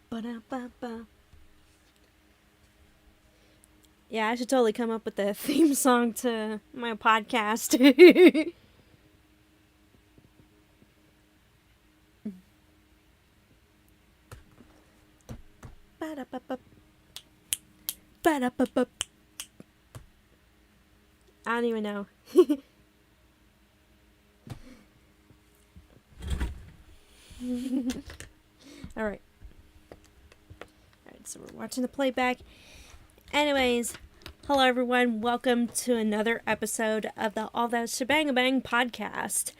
Ba-da-ba-ba. Yeah, I should totally come up with a theme song to my podcast. Ba-da-ba-ba. Ba-da-ba-ba. I don't even know. Alright. Alright, so we're watching the playback. Anyways, hello everyone. Welcome to another episode of the All That Shi-Banga-Bang podcast.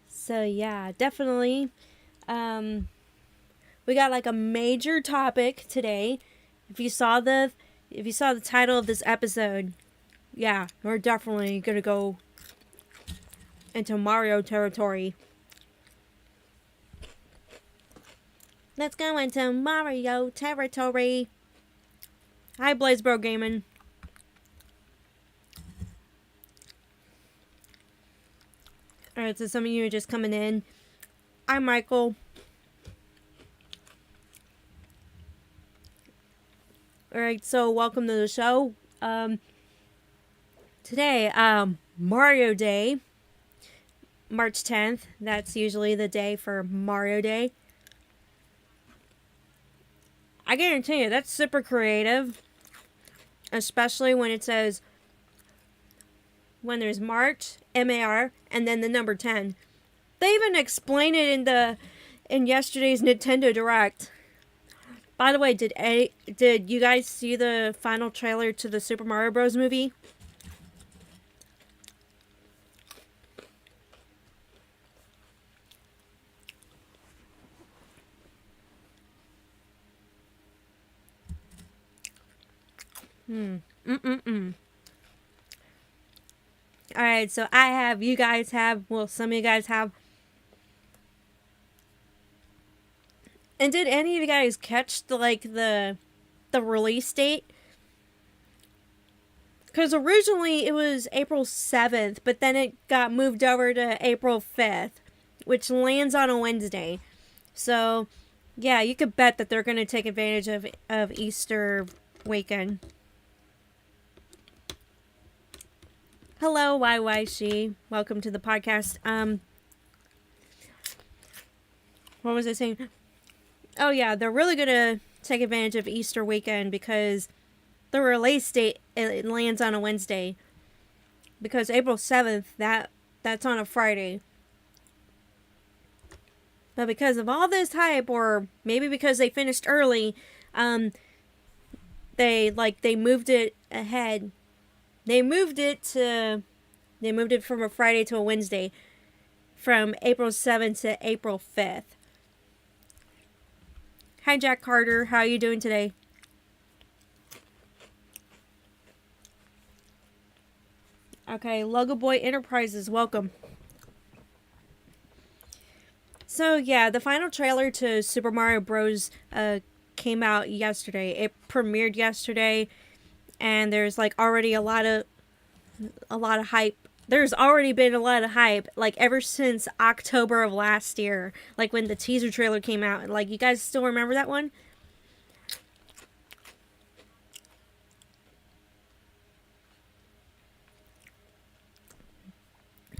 So yeah, definitely. We got like a major topic today. If you saw the title of this episode, yeah, we're definitely gonna go into Mario territory. Let's go into Mario territory. Hi, Blazebro Gaming. Alright, so some of you are just coming in. I'm Michael. Alright, so welcome to the show. Today, Mario Day. March 10th. That's usually the day for Mario Day. I guarantee you, that's super creative. Especially when it says, when there's March, MAR, and then the number 10. They even explain it in yesterday's Nintendo Direct. By the way, did you guys see the final trailer to the Super Mario Bros. Movie? Alright, so I have, you guys have, well, some of you guys have. And did any of you guys catch the release date? Because originally it was April 7th, but then it got moved over to April 5th, which lands on a Wednesday. So, yeah, you could bet that they're going to take advantage of Easter weekend. Hello, YYC. Welcome to the podcast. What was I saying? Oh, yeah, they're really going to take advantage of Easter weekend because the release date, it lands on a Wednesday. Because April 7th, that's on a Friday. But because of all this hype, or maybe because they finished early, they moved it ahead. They moved it from a Friday to a Wednesday, from April 7th to April 5th. Hi, Jack Carter. How are you doing today? Okay, Logo Boy Enterprises, welcome. So, yeah, the final trailer to Super Mario Bros. Came out yesterday. It premiered yesterday, and there's already a lot of hype. There's already been a lot of hype, ever since October of last year, when the teaser trailer came out. You guys still remember that one?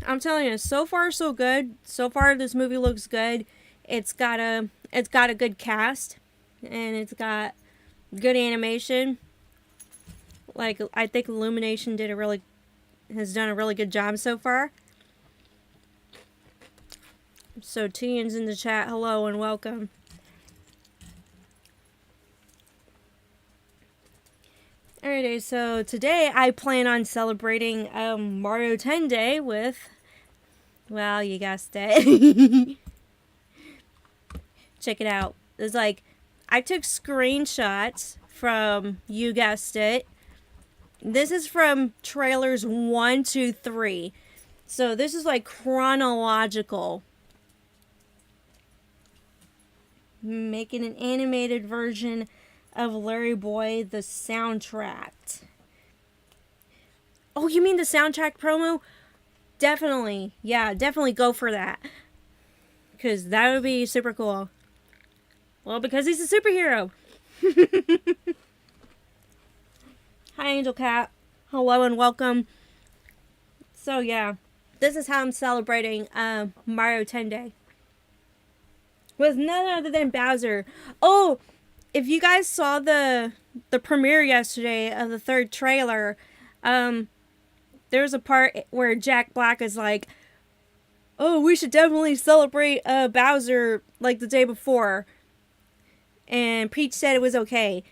I'm telling you, so far so good. So far this movie looks good. It's got a good cast, and it's got good animation. I think Illumination has done a really good job so far. So Tian's in the chat, hello and welcome. Alrighty, so today I plan on celebrating Mario 10 Day with, well, you guessed it. Check it out. It's I took screenshots from, you guessed it. This is from trailers 1, 2, 3. So this is chronological. Making an animated version of LarryBoy, the soundtrack. Oh, you mean the soundtrack promo? Definitely. Yeah, definitely go for that. because that would be super cool. Well, because he's a superhero. Hi, Angel Cat. Hello and welcome. So yeah, this is how I'm celebrating Mario 10 Day. With none other than Bowser. Oh, if you guys saw the premiere yesterday of the third trailer, there was a part where Jack Black is like, oh, we should definitely celebrate Bowser like the day before. And Peach said it was okay.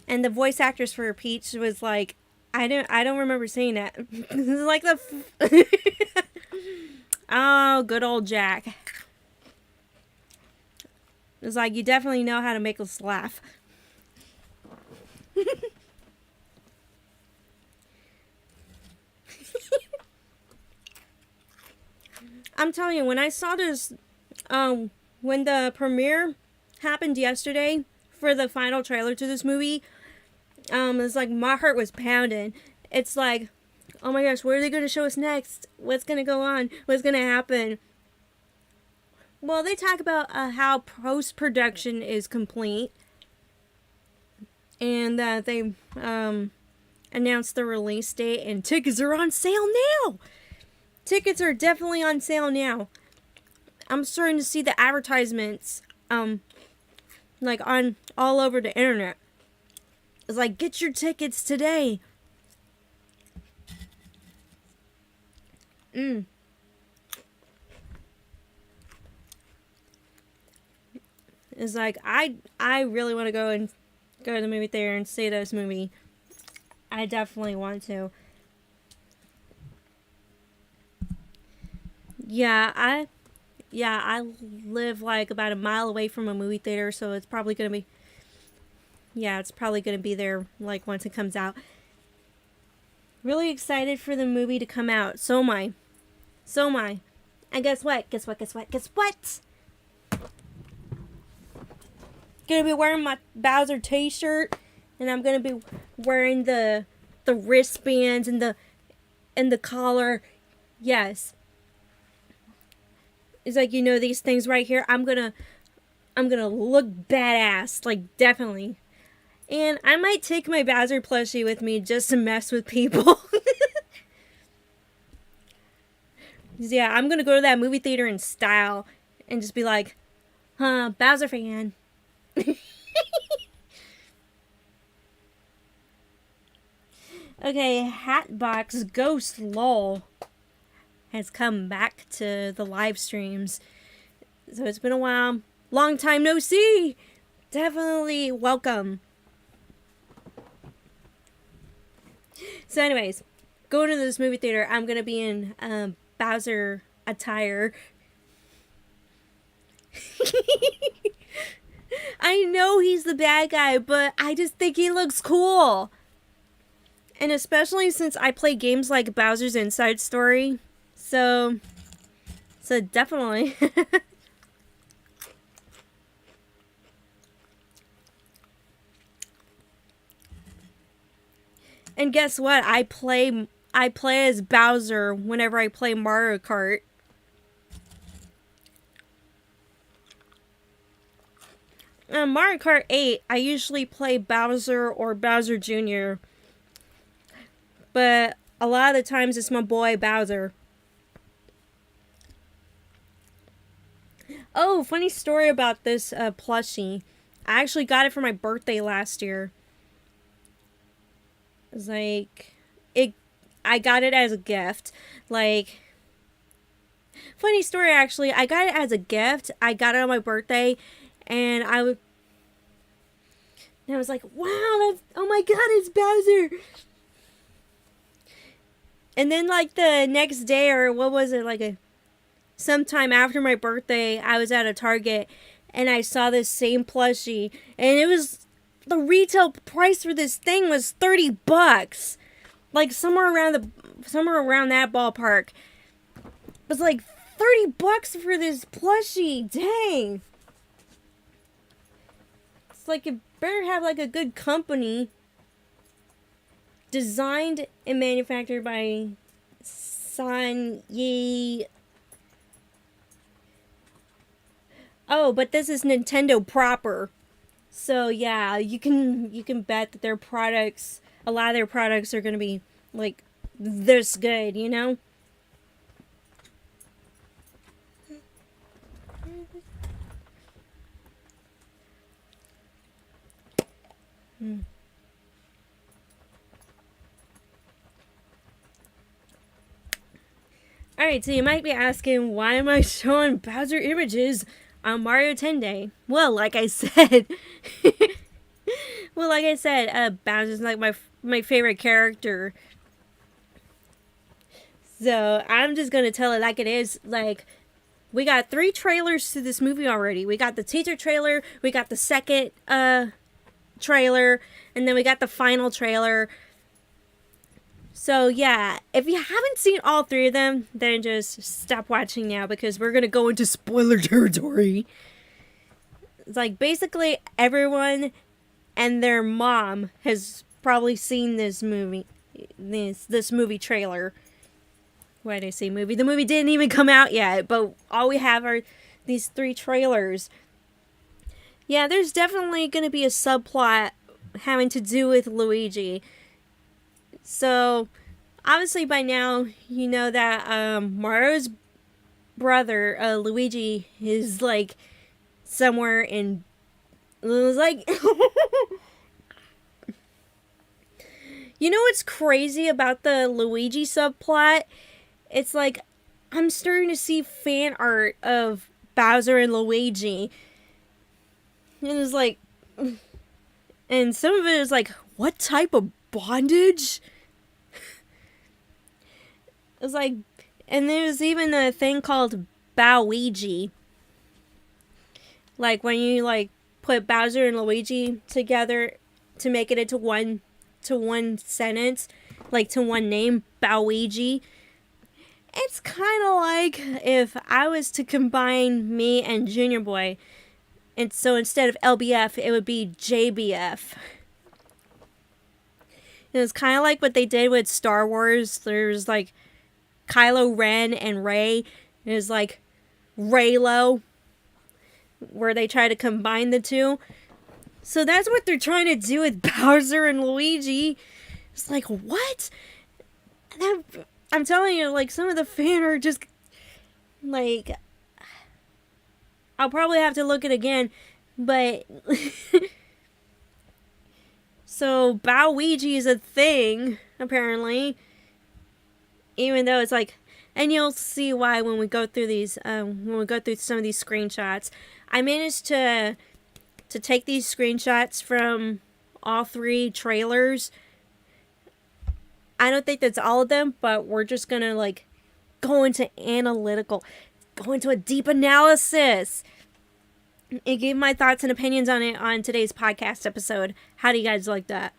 And the voice actress for Peach was like, I don't remember saying that. Like oh, good old Jack. It's like, you definitely know how to make us laugh. I'm telling you, when I saw this, when the premiere happened yesterday for the final trailer to this movie, it's like my heart was pounding. It's like, oh my gosh, what are they going to show us next? What's going to go on? What's going to happen? Well, they talk about how post-production is complete. And that they announced the release date, and tickets are on sale now! Tickets are definitely on sale now. I'm starting to see the advertisements, like on all over the internet. It's like, get your tickets today. It's like, I really want to go to the movie theater and see this movie. I definitely want to. Yeah, I live like about a mile away from a movie theater, so it's probably gonna be, it's probably gonna be there like once it comes out. Really excited for the movie to come out. So am I. And guess what? Gonna be wearing my Bowser t-shirt, and I'm gonna be wearing the wristbands and the collar. Yes. It's like, these things right here. I'm gonna look badass, like, definitely. And I might take my Bowser plushie with me just to mess with people. Yeah, I'm gonna go to that movie theater in style and just be like, Bowser fan. Okay, Hatbox Ghost LOL has come back to the live streams. So it's been a while. Long time no see. Definitely welcome. So anyways, going to this movie theater, I'm going to be in Bowser attire. I know he's the bad guy, but I just think he looks cool. And especially since I play games like Bowser's Inside Story. So definitely. And guess what? I play as Bowser whenever I play Mario Kart. Mario Kart 8, I usually play Bowser or Bowser Jr. But a lot of the times it's my boy Bowser. Oh, funny story about this plushie. I actually got it for my birthday last year. It's like, I got it as a gift. Like, funny story actually, I got it as a gift. I got it on my birthday, and I was like, wow, oh my god, it's Bowser. And then like the next day, or what was it, like sometime after my birthday, I was at a Target and I saw this same plushie, and it was, the retail price for this thing was $30. Like somewhere around that ballpark. It was like $30 for this plushie. Dang. It's like, it better have like a good company. Designed and manufactured by San Yi. Oh, but this is Nintendo proper. So yeah, you can bet that their products, a lot of their products are gonna be like this good, you know? Alright, so you might be asking, why am I showing Bowser images on Mario 10 Day? Well, like I said, Bowser's like my favorite character. So I'm just gonna tell it like it is. Like, we got 3 trailers to this movie already. We got the teaser trailer, we got the second trailer, and then we got the final trailer. So yeah, if you haven't seen all 3 of them, then just stop watching now, because we're gonna go into spoiler territory. It's like basically everyone and their mom has probably seen this movie, this movie trailer. Why did I say movie? The movie didn't even come out yet, but all we have are these 3 trailers. Yeah, there's definitely going to be a subplot having to do with Luigi. So, obviously by now, you know that Mario's brother, Luigi, is like somewhere in... It was like... You know what's crazy about the Luigi subplot? It's like, I'm starting to see fan art of Bowser and Luigi. And it's like... And some of it is like, what type of bondage? It's like... And there's even a thing called Bowigi. Like, when you, like, put Bowser and Luigi together to make it into one sentence, like to one name, Bowigi. It's kind of like if I was to combine me and Junior Boy, and so instead of LBF, it would be JBF. It was kind of like what they did with Star Wars. There's like Kylo Ren and Rey. It was like Reylo, where they try to combine the two. So that's what they're trying to do with Bowser and Luigi. It's like, what? I'm telling you, like, some of the fan are just, like, I'll probably have to look it again, but, so, Bowigi is a thing, apparently, even though it's like, and you'll see why when we go through these, when we go through some of these screenshots. I managed to take these screenshots from all 3 trailers. I don't think that's all of them, but we're just gonna like go into a deep analysis and give my thoughts and opinions on it on today's podcast episode. How do you guys like that?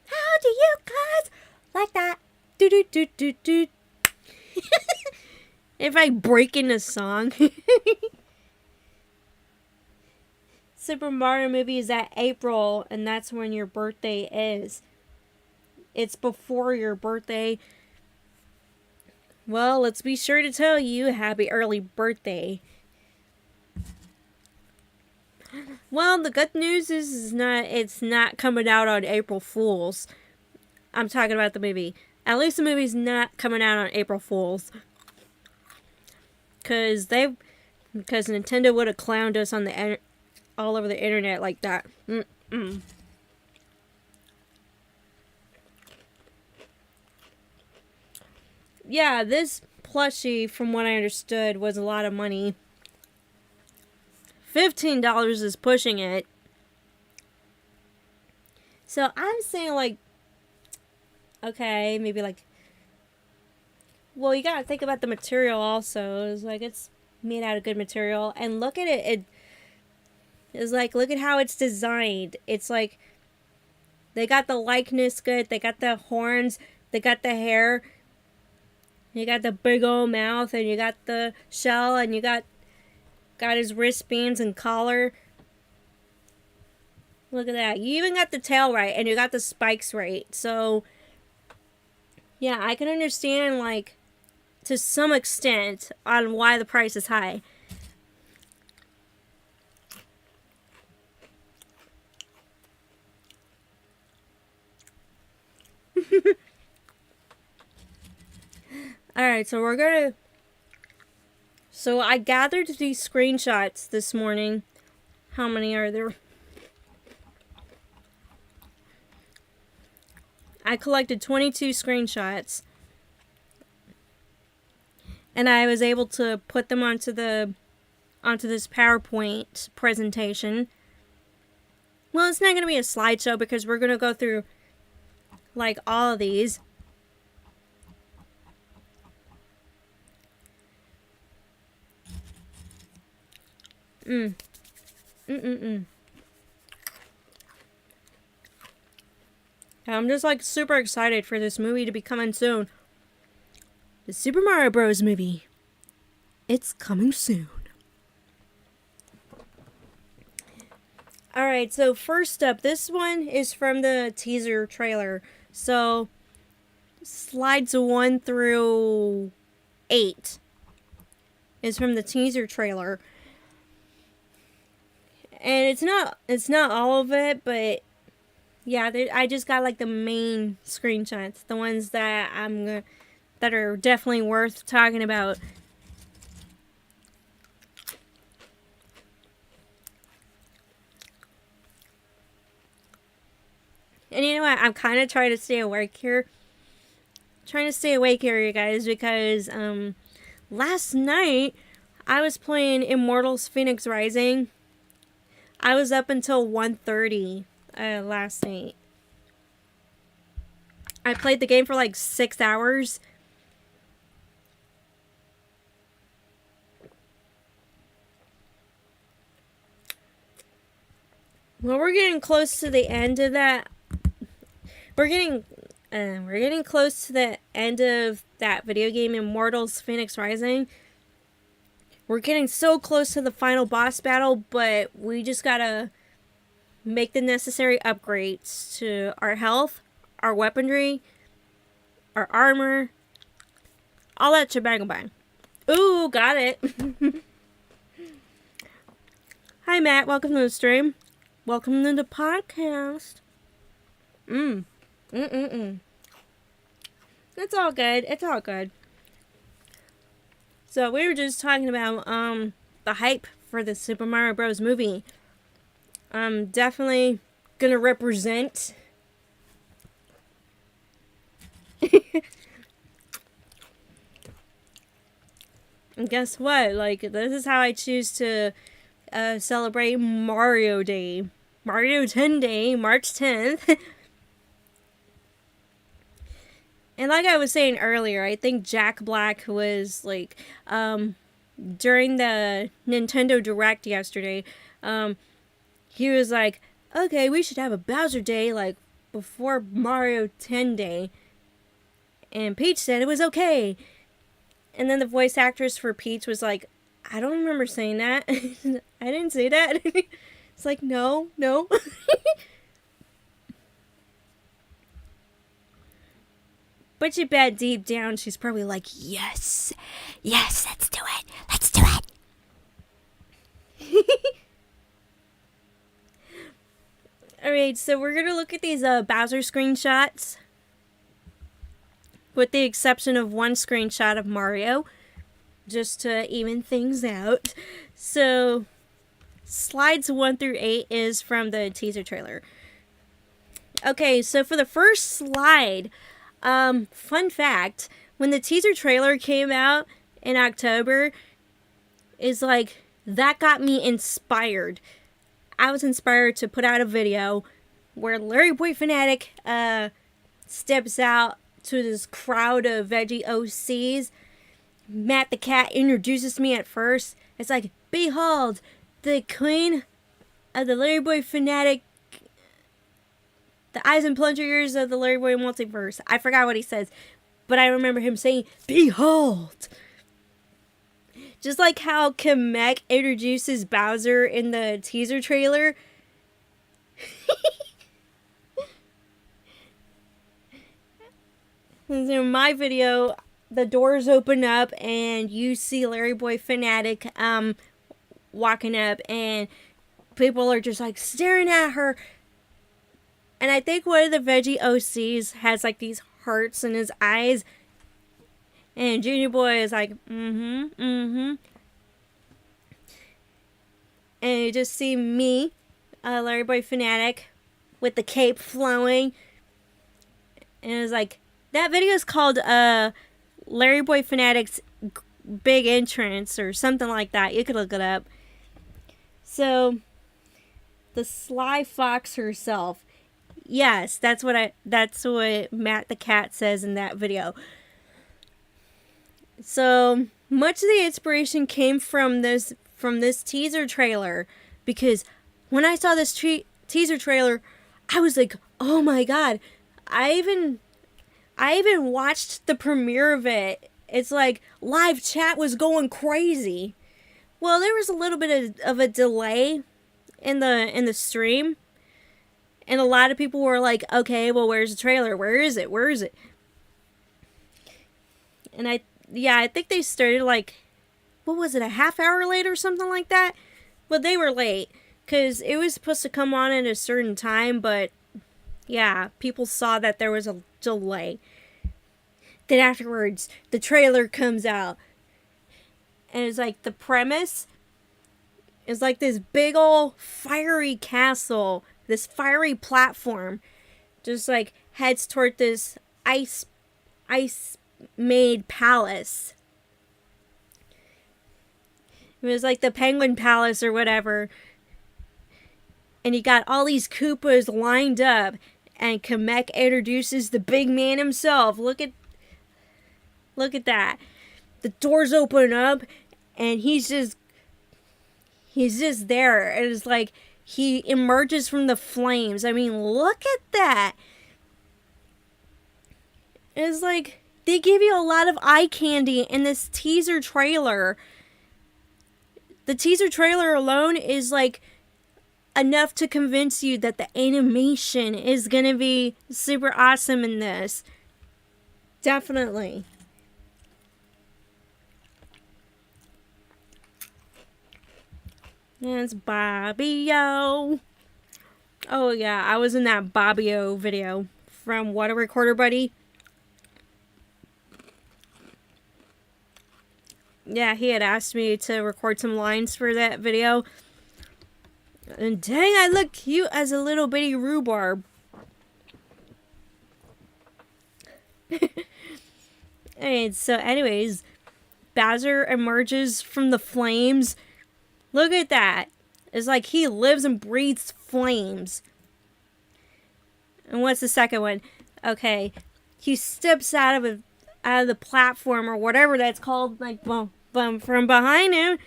How do you guys like that? Do do do do do. If I break into song. Super Mario movie is at April, and that's when your birthday is. It's before your birthday. Well, let's be sure to tell you happy early birthday. Well, the good news is it's not coming out on April Fools. I'm talking about the movie. At least the movie's not coming out on April Fools. Because Nintendo would have clowned us on all over the internet like that. Yeah, this plushie, from what I understood, was a lot of money. $15 is pushing it. So I'm saying, like, okay, maybe like, well, you gotta think about the material also. It's like, it's made out of good material. And look at it. It's like, look at how it's designed. It's like, they got the likeness good. They got the horns. They got the hair. You got the big old mouth, and you got the shell, and you got his wristbands and collar. Look at that. You even got the tail right, and you got the spikes right. So, yeah, I can understand, like, to some extent, on why the price is high. Alright, so I gathered these screenshots this morning. How many are there? I collected 22 screenshots. And I was able to put them onto this PowerPoint presentation. Well, it's not going to be a slideshow because we're going to go through like all of these. I'm just like super excited for this movie to be coming soon. The Super Mario Bros. Movie. It's coming soon. Alright, so first up, this one is from the teaser trailer. So, slides 1 through 8 is from the teaser trailer. And it's not all of it, but yeah, I just got like the main screenshots, the ones that that are definitely worth talking about. And you know what? I'm kind of trying to stay awake here. You guys, because last night I was playing Immortals Phoenix Rising. I was up until 1:30 last night. I played the game for like 6 hours. Well, we're getting close to the end of that. We're getting close to the end of that video game, Immortals Phoenix Rising. We're getting so close to the final boss battle, but we just gotta make the necessary upgrades to our health, our weaponry, our armor, all that Shi-Banga-Bang. Ooh, got it. Hi, Matt. Welcome to the stream. Welcome to the podcast. It's all good. It's all good. So we were just talking about the hype for the Super Mario Bros. Movie. I'm definitely gonna represent. And guess what? Like, this is how I choose to celebrate Mario Day. Mario 10 Day, March 10th. And like I was saying earlier, I think Jack Black was like, during the Nintendo Direct yesterday, he was like, okay, we should have a Bowser Day, like, before Mario 10 Day. And Peach said it was okay. And then the voice actress for Peach was like, I don't remember saying that. I didn't say that. It's like, no. But you bet deep down she's probably like, yes, let's do it. Alright, so we're going to look at these Bowser screenshots. With the exception of one screenshot of Mario. Just to even things out. So, slides 1 through 8 is from the teaser trailer. Okay, so for the first slide, fun fact, when the teaser trailer came out in October, is like, that got me inspired. I was inspired to put out a video where LarryBoy Fanatic steps out to this crowd of veggie OCs. Matt the Cat introduces me at first. It's like, behold, the queen of the LarryBoy Fanatic, the eyes and plungers of the LarryBoy multiverse. I forgot what he says, but I remember him saying, behold. Just like how Kamek introduces Bowser in the teaser trailer. In my video, the doors open up and you see LarryBoy Fanatic walking up, and people are just like staring at her. And I think one of the veggie OCs has like these hearts in his eyes. And Junior Boy is like, And you just see me, LarryBoy Fanatic, with the cape flowing. And it was like, that video is called LarryBoy Fanatic's Big Entrance or something like that. You could look it up. So, the Sly Fox herself. Yes, that's what Matt the Cat says in that video. So, much of the inspiration came from this teaser trailer, because when I saw this teaser trailer, I was like, "Oh my god." I even watched the premiere of it. It's like live chat was going crazy. Well, there was a little bit of a delay in the stream. And a lot of people were like, okay, well, where's the trailer? Where is it? Where is it? And I think they started like, what was it, a half hour late or something like that? But they were late, because it was supposed to come on at a certain time, but yeah, people saw that there was a delay. Then afterwards, the trailer comes out. And it's like, the premise is like this big old fiery castle, this fiery platform, just like heads toward this ice made palace. It was like the Penguin Palace or whatever. And you got all these Koopas lined up, and Kamek introduces the big man himself. Look at that. The doors open up, and he's just there. And it's like he emerges from the flames. I mean, look at that. It's like they give you a lot of eye candy in this teaser trailer. The teaser trailer alone is like enough to convince you that the animation is gonna be super awesome in this. Definitely. It's Bobby-O. Oh yeah, I was in that Bobby-O video from What a Recorder Buddy. Yeah, he had asked me to record some lines for that video. And dang, I look cute as a little bitty rhubarb. And so anyways, Bowser emerges from the flames. Look at that. It's like he lives and breathes flames. And what's the second one? Okay, he steps out of the platform or whatever that's called, like from behind him.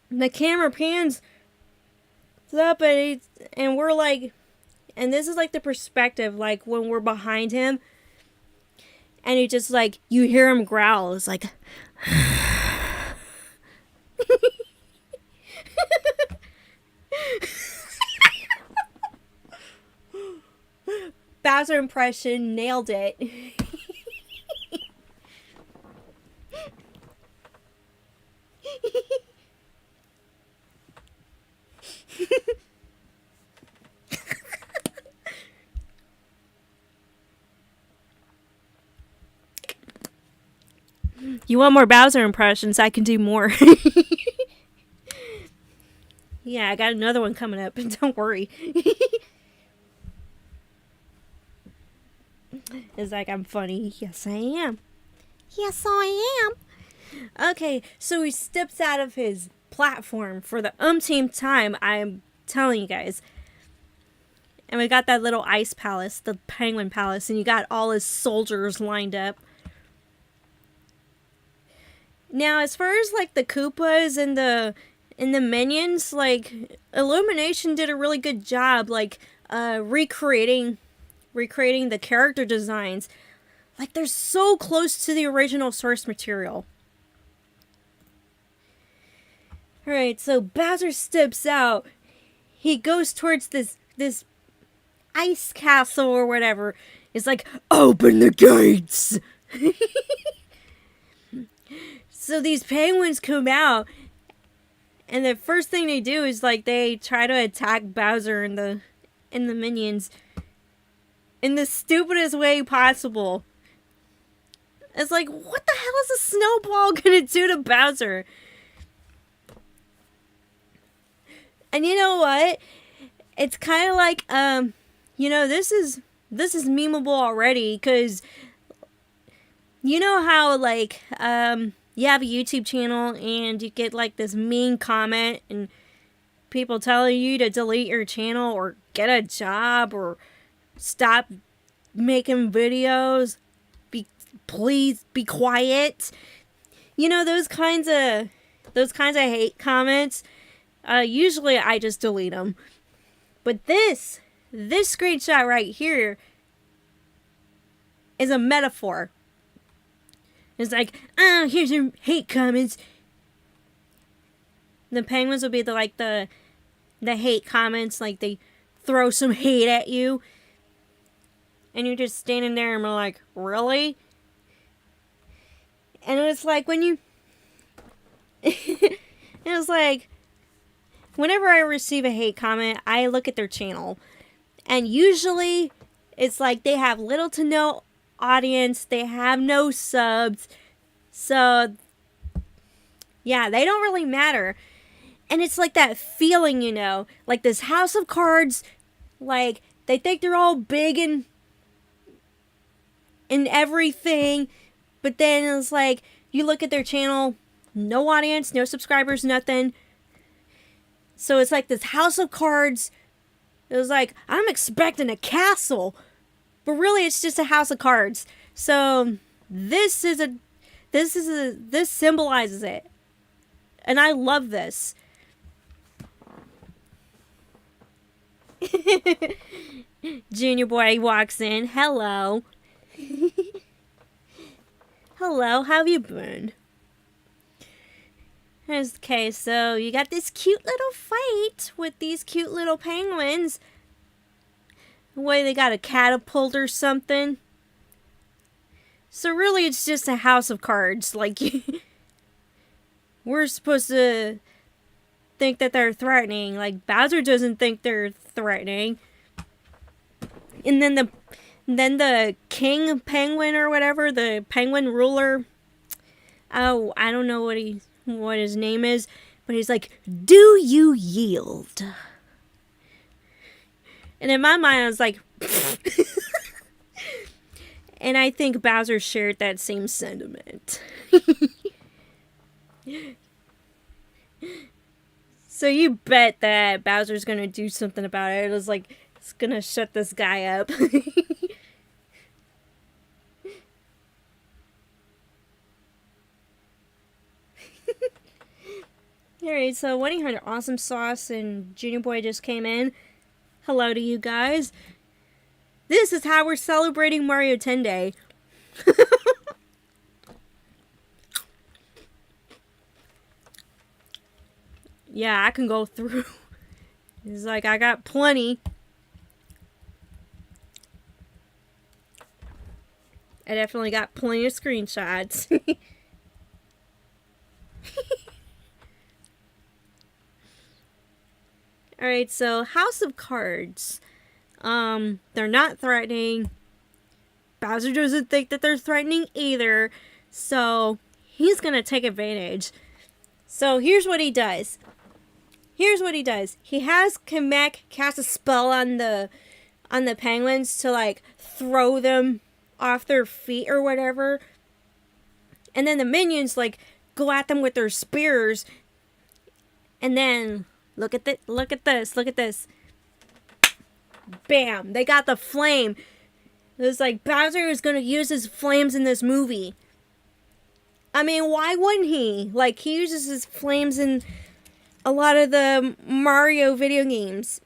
The camera pans up, and we're like, and this is like the perspective, like when we're behind him, and he just like, you hear him growl. It's like Bowser impression, nailed it. You want more Bowser impressions? I can do more. Yeah, I got another one coming up. Don't worry. It's like, I'm funny. Yes, I am. Yes, I am. Okay, so he steps out of his platform for the umpteenth time. I'm telling you guys. And we got that little ice palace, the Penguin Palace, and you got all his soldiers lined up. Now, as far as like the Koopas and the minions, like Illumination did a really good job, like recreating the character designs. Like, they're so close to the original source material. Alright, so Bowser steps out. He goes towards this ice castle or whatever. It's like, open the gates! So these penguins come out, and the first thing they do is like they try to attack Bowser in and the minions in the stupidest way possible. It's like, what the hell is a snowball gonna do to Bowser? And you know what? It's kind of like, you know, this is memeable already, because you know how, like, you have a YouTube channel and you get, like, this mean comment and people telling you to delete your channel or get a job or stop making videos. Please be quiet. You know, those kinds of hate comments. Usually I just delete them. But this screenshot right here is a metaphor. It's like, here's your hate comments. The penguins will be the hate comments, like they throw some hate at you. And you're just standing there and we're like, really? And it's like when you... it was like, whenever I receive a hate comment, I look at their channel. And usually, it's like they have little to no audience. They have no subs. So, yeah, they don't really matter. And it's like that feeling, you know, like this house of cards, like, they think they're all big and everything. But then it's like, you look at their channel, no audience, no subscribers, nothing. So it's like this house of cards. It was like, I'm expecting a castle. But really it's just a house of cards. So this symbolizes it. And I love this. Junior boy walks in. Hello. Hello, how have you been? Okay, so you got this cute little fight with these cute little penguins. What, they got a catapult or something? So really it's just a house of cards. Like, we're supposed to think that they're threatening. Like, Bowser doesn't think they're threatening. And then the king penguin or whatever, the penguin ruler, oh, I don't know what his name is, but he's like, do you yield? And in my mind, I was like, and I think Bowser shared that same sentiment. So you bet that Bowser's gonna do something about it. It was like, it's gonna shut this guy up. Alright, so 1-800 Awesome Sauce and Junior Boy just came in. Hello to you guys. This is how we're celebrating Mario 10 Day. Yeah, I can go through. It's like, I got plenty. I definitely got plenty of screenshots. Alright, so House of Cards. They're not threatening. Bowser doesn't think that they're threatening either. So, he's gonna take advantage. So, here's what he does. He has Kamek cast a spell on the penguins to, like, throw them off their feet or whatever. And then the minions, like, go at them with their spears. And then... Look at this. Bam! They got the flame. It was like, Bowser is gonna use his flames in this movie. I mean, why wouldn't he? Like, he uses his flames in a lot of the Mario video games.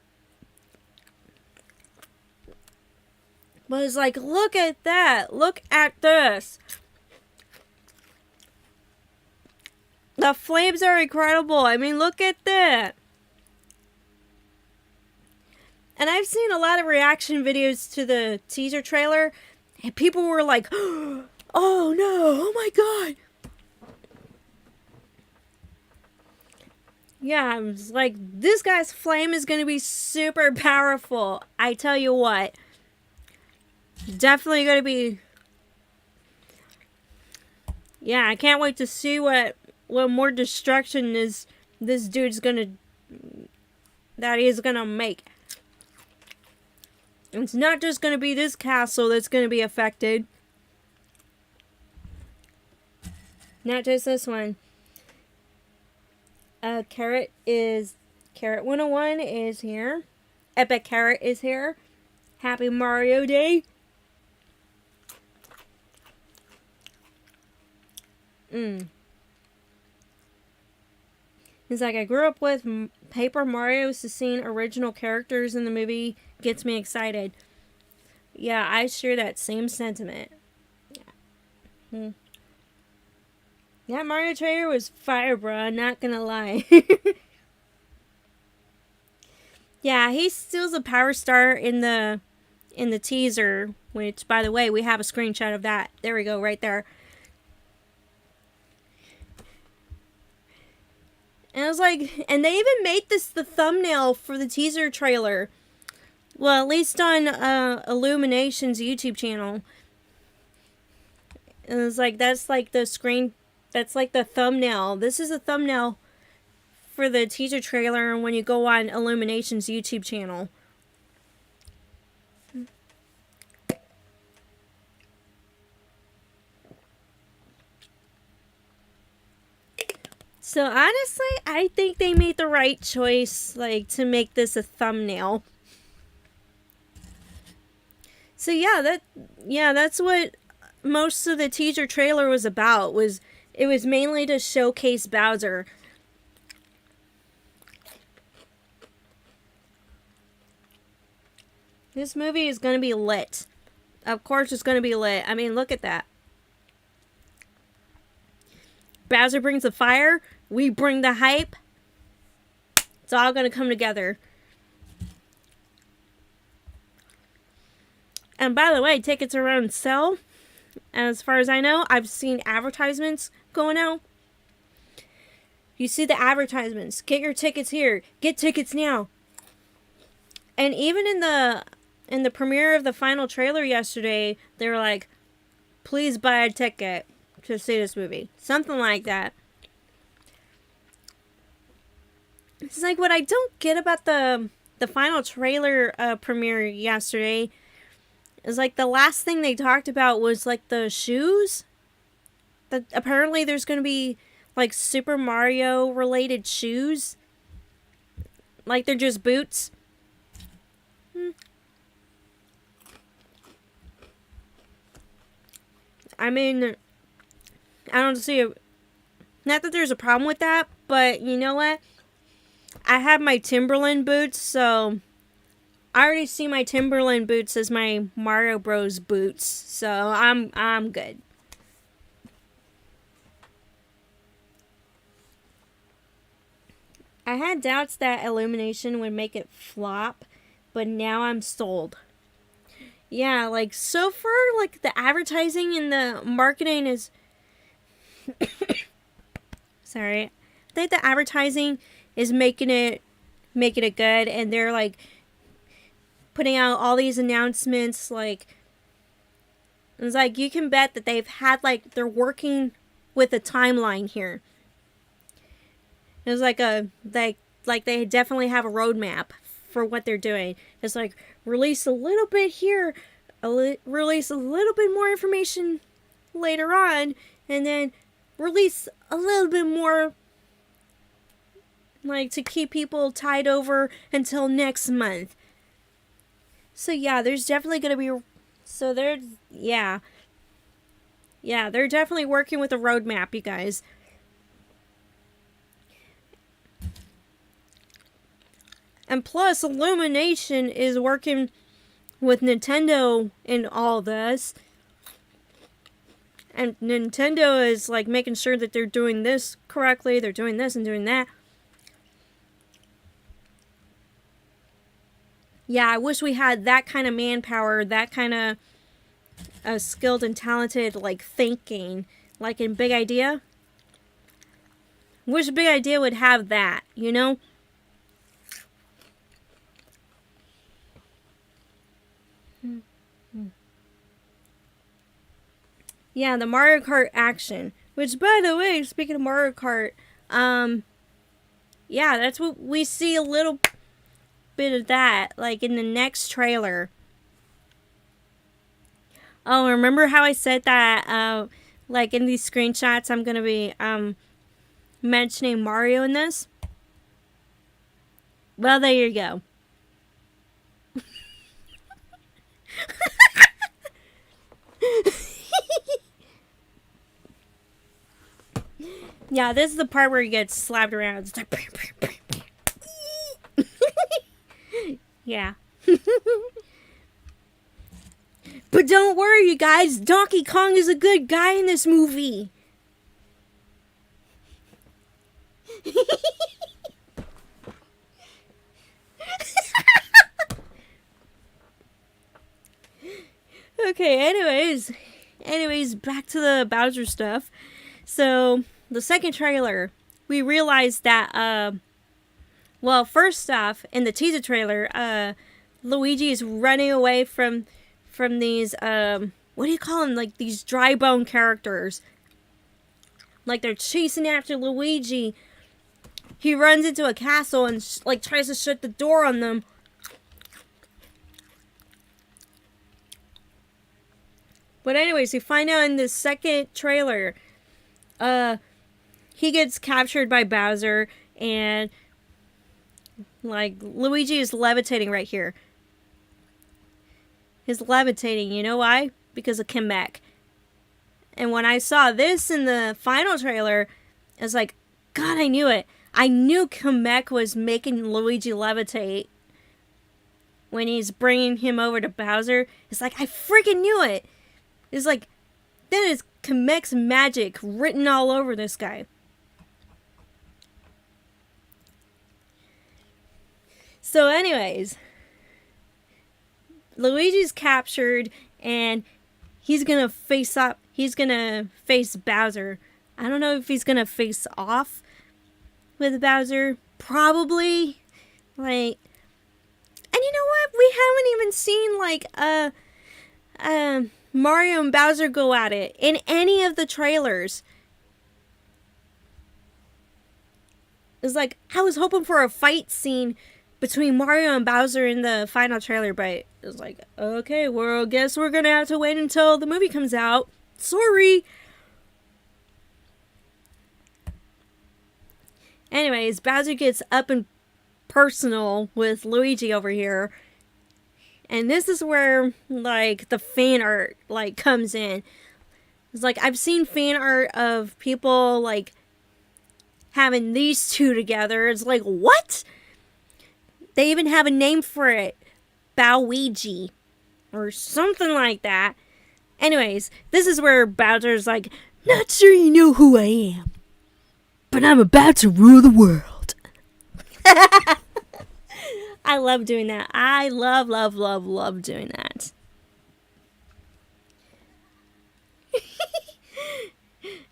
But it's like, look at that. Look at this. The flames are incredible. I mean, look at that. And I've seen a lot of reaction videos to the teaser trailer, and people were like, oh no, oh my god. Yeah, I was like, this guy's flame is going to be super powerful. I tell you what. Definitely going to be... Yeah, I can't wait to see what more destruction is this dude's going to... that he's going to make. It's not just going to be this castle that's going to be affected. Not just this one. Carrot 101 is here. Epic Carrot is here. Happy Mario Day. It's like, I grew up with Paper Mario, so seeing original characters in the movie gets me excited. Yeah, I share that same sentiment. Yeah. That Mario trailer was fire, bro. I'm not gonna lie. Yeah, he steals a power star in the teaser, which, by the way, we have a screenshot of that. There we go, right there. And I was like, and they even made this the thumbnail for the teaser trailer. Well, at least on Illumination's YouTube channel. And it was like, that's like the screen, that's like the thumbnail. This is a thumbnail for the teaser trailer when you go on Illumination's YouTube channel. So honestly, I think they made the right choice, like, to make this a thumbnail. So yeah, that's what most of the teaser trailer was about. It was mainly to showcase Bowser. This movie is going to be lit. Of course it's going to be lit. I mean, look at that. Bowser brings the fire. We bring the hype. It's all going to come together. And by the way, tickets are on sale. As far as I know, I've seen advertisements going out. You see the advertisements. Get your tickets here. Get tickets now. And even in the premiere of the final trailer yesterday, they were like, please buy a ticket to see this movie. Something like that. It's like, what I don't get about the final trailer premiere yesterday is like the last thing they talked about was like the shoes. That apparently there's going to be like Super Mario related shoes. Like they're just boots. I mean, I don't see not that there's a problem with that, but you know what? I have my Timberland boots, so I already see my Timberland boots as my Mario Bros boots, so I'm good. I had doubts that Illumination would make it flop, but now I'm sold. Yeah, like, so far, like, the advertising and the marketing is... Sorry. I think the advertising is making it good, and they're, like, putting out all these announcements, like... It's like, you can bet that they've had, like, they're working with a timeline here. It was like they definitely have a roadmap for what they're doing. It's like, release a little bit here, release a little bit more information later on, and then release a little bit more, like, to keep people tied over until next month. So yeah, there's definitely going to be, so there's, yeah, they're definitely working with a roadmap, you guys. And plus, Illumination is working with Nintendo in all this. And Nintendo is, like, making sure that they're doing this correctly. They're doing this and doing that. Yeah, I wish we had that kind of manpower, that kind of skilled and talented, like, thinking. Like in Big Idea. Wish Big Idea would have that, you know? Yeah, the Mario Kart action. Which, by the way, speaking of Mario Kart, yeah, that's what we see a little bit of that, like in the next trailer. Oh, remember how I said that, like in these screenshots, I'm gonna be, mentioning Mario in this? Well, there you go. Yeah, this is the part where he gets slapped around. It's like, yeah. But don't worry, you guys. Donkey Kong is a good guy in this movie. Okay, anyways, back to the Bowser stuff. So, the second trailer, we realized that, well, first off, in the teaser trailer, Luigi is running away from these, what do you call them? Like, these dry bone characters. Like, they're chasing after Luigi. He runs into a castle and, like, tries to shut the door on them. But anyways, we find out in the second trailer, he gets captured by Bowser, and, like, Luigi is levitating right here. He's levitating, you know why? Because of Kamek. And when I saw this in the final trailer, I was like, God, I knew it. I knew Kamek was making Luigi levitate when he's bringing him over to Bowser. It's like, I freaking knew it. It's like, that is Kamek's magic written all over this guy. So anyways, Luigi's captured and he's gonna face up. He's gonna face Bowser. I don't know if he's gonna face off with Bowser. Probably. Like, and you know what? We haven't even seen like Mario and Bowser go at it in any of the trailers. It's like, I was hoping for a fight scene between Mario and Bowser in the final trailer, but it was like, okay, well, guess we're gonna have to wait until the movie comes out. Sorry. Anyways, Bowser gets up and personal with Luigi over here. And this is where, like, the fan art, like, comes in. It's like, I've seen fan art of people, like, having these two together. It's like, what? They even have a name for it. Bowigi. Or something like that. Anyways, this is where Bowser's like, not sure you know who I am, but I'm about to rule the world. I love doing that. I love doing that.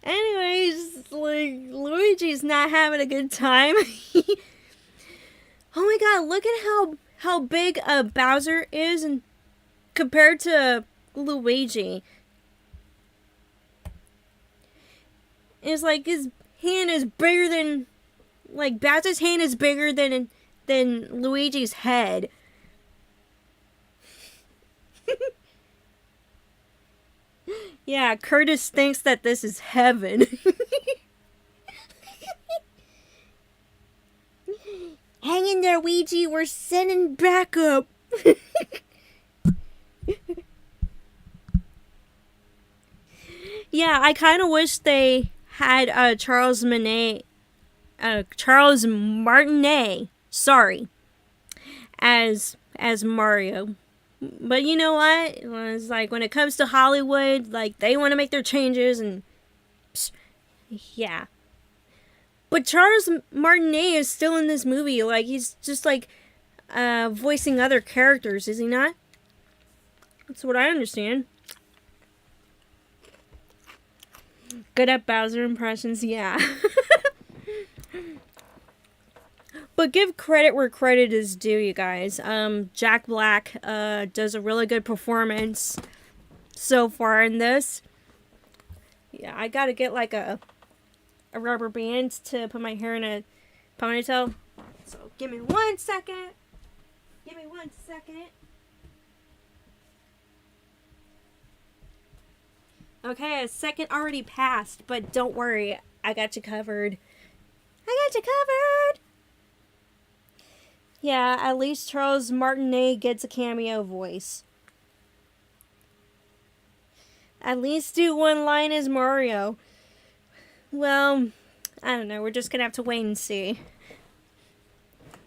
Anyways, like, Luigi's not having a good time. Oh my god, look at how big Bowser is and compared to Luigi. It's like his hand is bigger than, like, Bowser's hand is bigger than Luigi's head. Yeah, Curtis thinks that this is heaven. Hang in there, Luigi. We're sending backup. Yeah, I kind of wish they had Charles Martinet, sorry, as Mario. But you know what? It's like, when it comes to Hollywood, like, they want to make their changes and yeah. But Charles Martinet is still in this movie. Like, he's just like voicing other characters, is he not? That's what I understand. Good at Bowser impressions, yeah. But give credit where credit is due, you guys. Jack Black does a really good performance so far in this. Yeah, I gotta get like a rubber band to put my hair in a ponytail. So give me 1 second. Give me 1 second. Okay, a second already passed, but don't worry. I got you covered. I got you covered! Yeah, at least Charles Martinet gets a cameo voice. At least do one line as Mario. Well, I don't know. We're just gonna have to wait and see.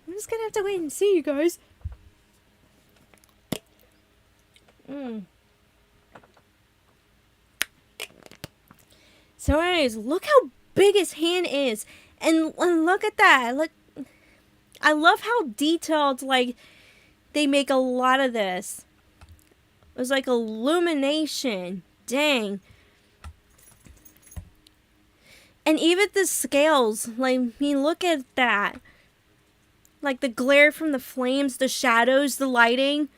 I'm just gonna have to wait and see, you guys. So anyways, look how big his hand is. And look at that. Look, I love how detailed, like, they make a lot of this. It was like illumination. Dang. And even the scales, like, I mean, look at that. Like the glare from the flames, the shadows, the lighting.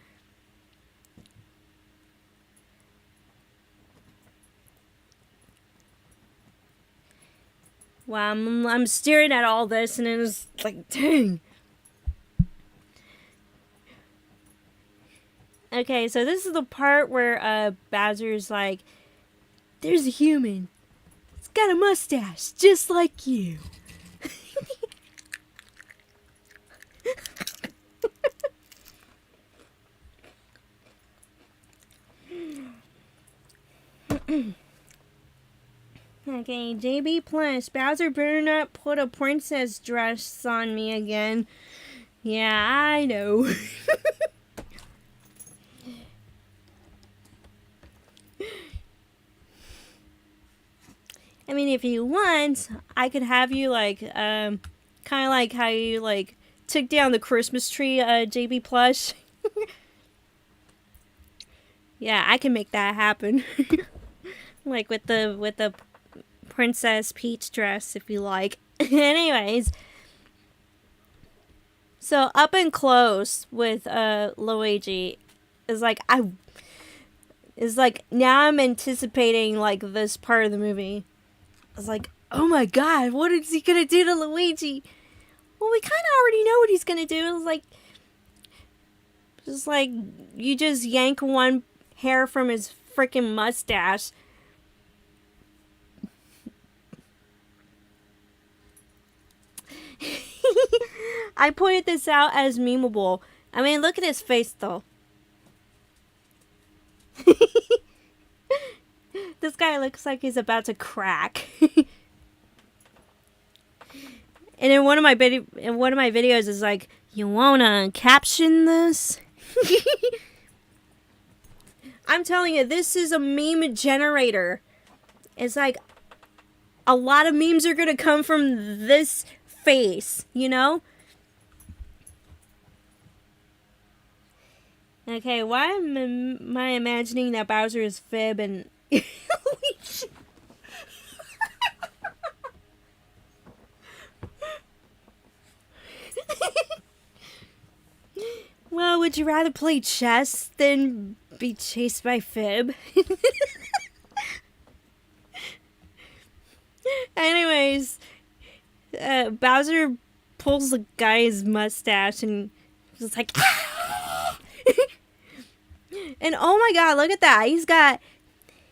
Wow, I'm staring at all this and it was like, dang. Okay, so this is the part where Bowser's like, there's a human. It's got a mustache, just like you. Okay, JB Plus. Bowser better not put a princess dress on me again. Yeah, I know. I mean, if you want, I could have you, like, kind of like how you, like, took down the Christmas tree, JB Plush. Yeah, I can make that happen. Like, with the Princess Peach dress, if you like. Anyways. So, up and close with, Luigi is like, now I'm anticipating, like, this part of the movie. I was like, oh my god, what is he gonna do to Luigi? Well, we kind of already know what he's gonna do. It was like, just like, you just yank one hair from his freaking mustache. I pointed this out as memeable. I mean, look at his face, though. This guy looks like he's about to crack. And in one of my videos is like, you wanna caption this? I'm telling you, this is a meme generator. It's like a lot of memes are gonna come from this face, you know? Okay, why am I imagining that Bowser is Fib and well, would you rather play chess than be chased by Fib? Anyways, Bowser pulls the guy's mustache and just like, and oh my god, look at that!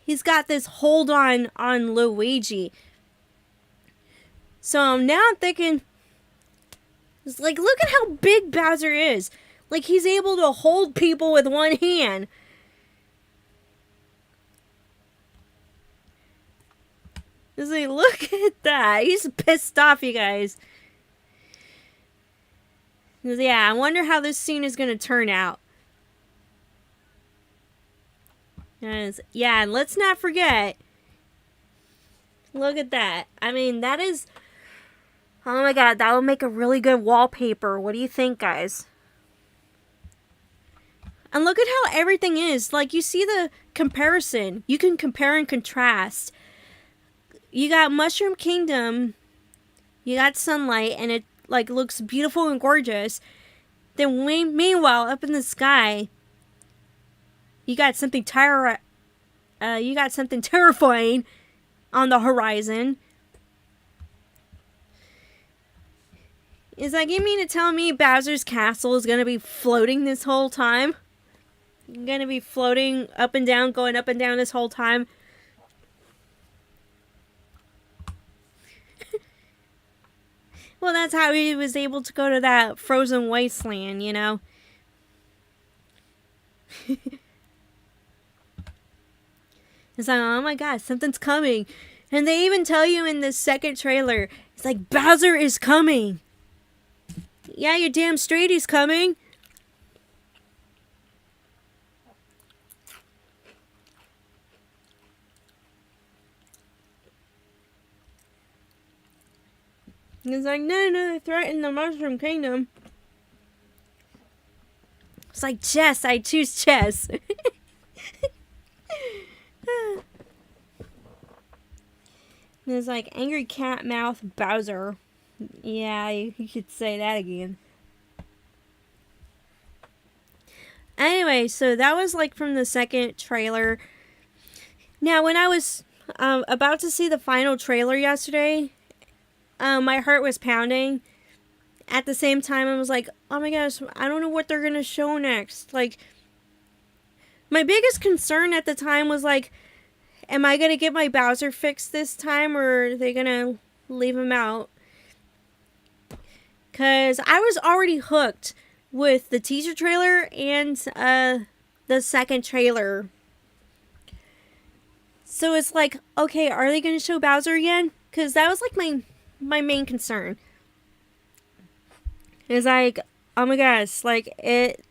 He's got this hold on Luigi. So now I'm thinking, it's like, look at how big Bowser is. Like, he's able to hold people with one hand. It's like, look at that. He's pissed off, you guys. Yeah, I wonder how this scene is going to turn out. Yeah, and let's not forget. Look at that. I mean, that is... Oh my god, that would make a really good wallpaper. What do you think, guys? And look at how everything is. Like, you see the comparison. You can compare and contrast. You got Mushroom Kingdom. You got sunlight, and it like looks beautiful and gorgeous. Then meanwhile, up in the sky, you got something terrifying on the horizon. It's like, you mean to tell me Bowser's castle is gonna be floating this whole time? Gonna be floating up and down, going up and down this whole time? Well, that's how he was able to go to that frozen wasteland, you know? It's like, oh my god, something's coming. And they even tell you in the second trailer, it's like, Bowser is coming. Yeah, you're damn straight he's coming. He's like, no, they threatened the Mushroom Kingdom. It's like, chess, I choose chess. And it's like, angry cat mouth Bowser. Yeah, you could say that again. Anyway, so that was like from the second trailer. Now, when I was about to see the final trailer yesterday, my heart was pounding. At the same time, I was like, oh my gosh, I don't know what they're going to show next. Like, my biggest concern at the time was like, am I going to get my Bowser fix this time, or are they going to leave him out? Because I was already hooked with the teaser trailer and the second trailer. So it's like, okay, are they going to show Bowser again? Because that was like my main concern. It's like, oh my gosh, like it...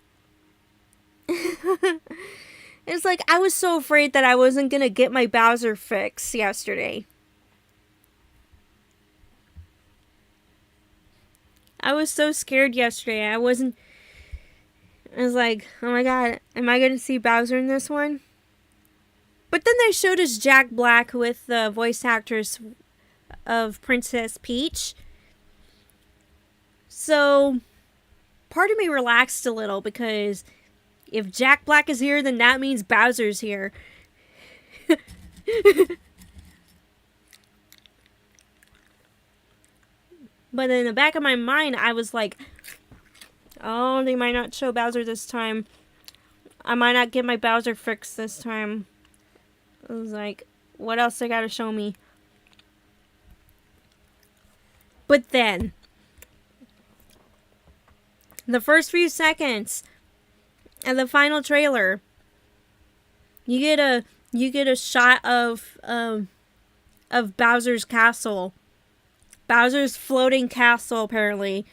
It's like, I was so afraid that I wasn't going to get my Bowser fix yesterday. I was so scared yesterday. I was like, oh my god, am I going to see Bowser in this one? But then they showed us Jack Black with the voice actress of Princess Peach. So, part of me relaxed a little, because if Jack Black is here, then that means Bowser's here. But in the back of my mind, I was like, oh, they might not show Bowser this time. I might not get my Bowser fix this time. I was like, what else they gotta show me? But then, the first few seconds of the final trailer, you get a shot of Bowser's castle. Bowser's floating castle, apparently.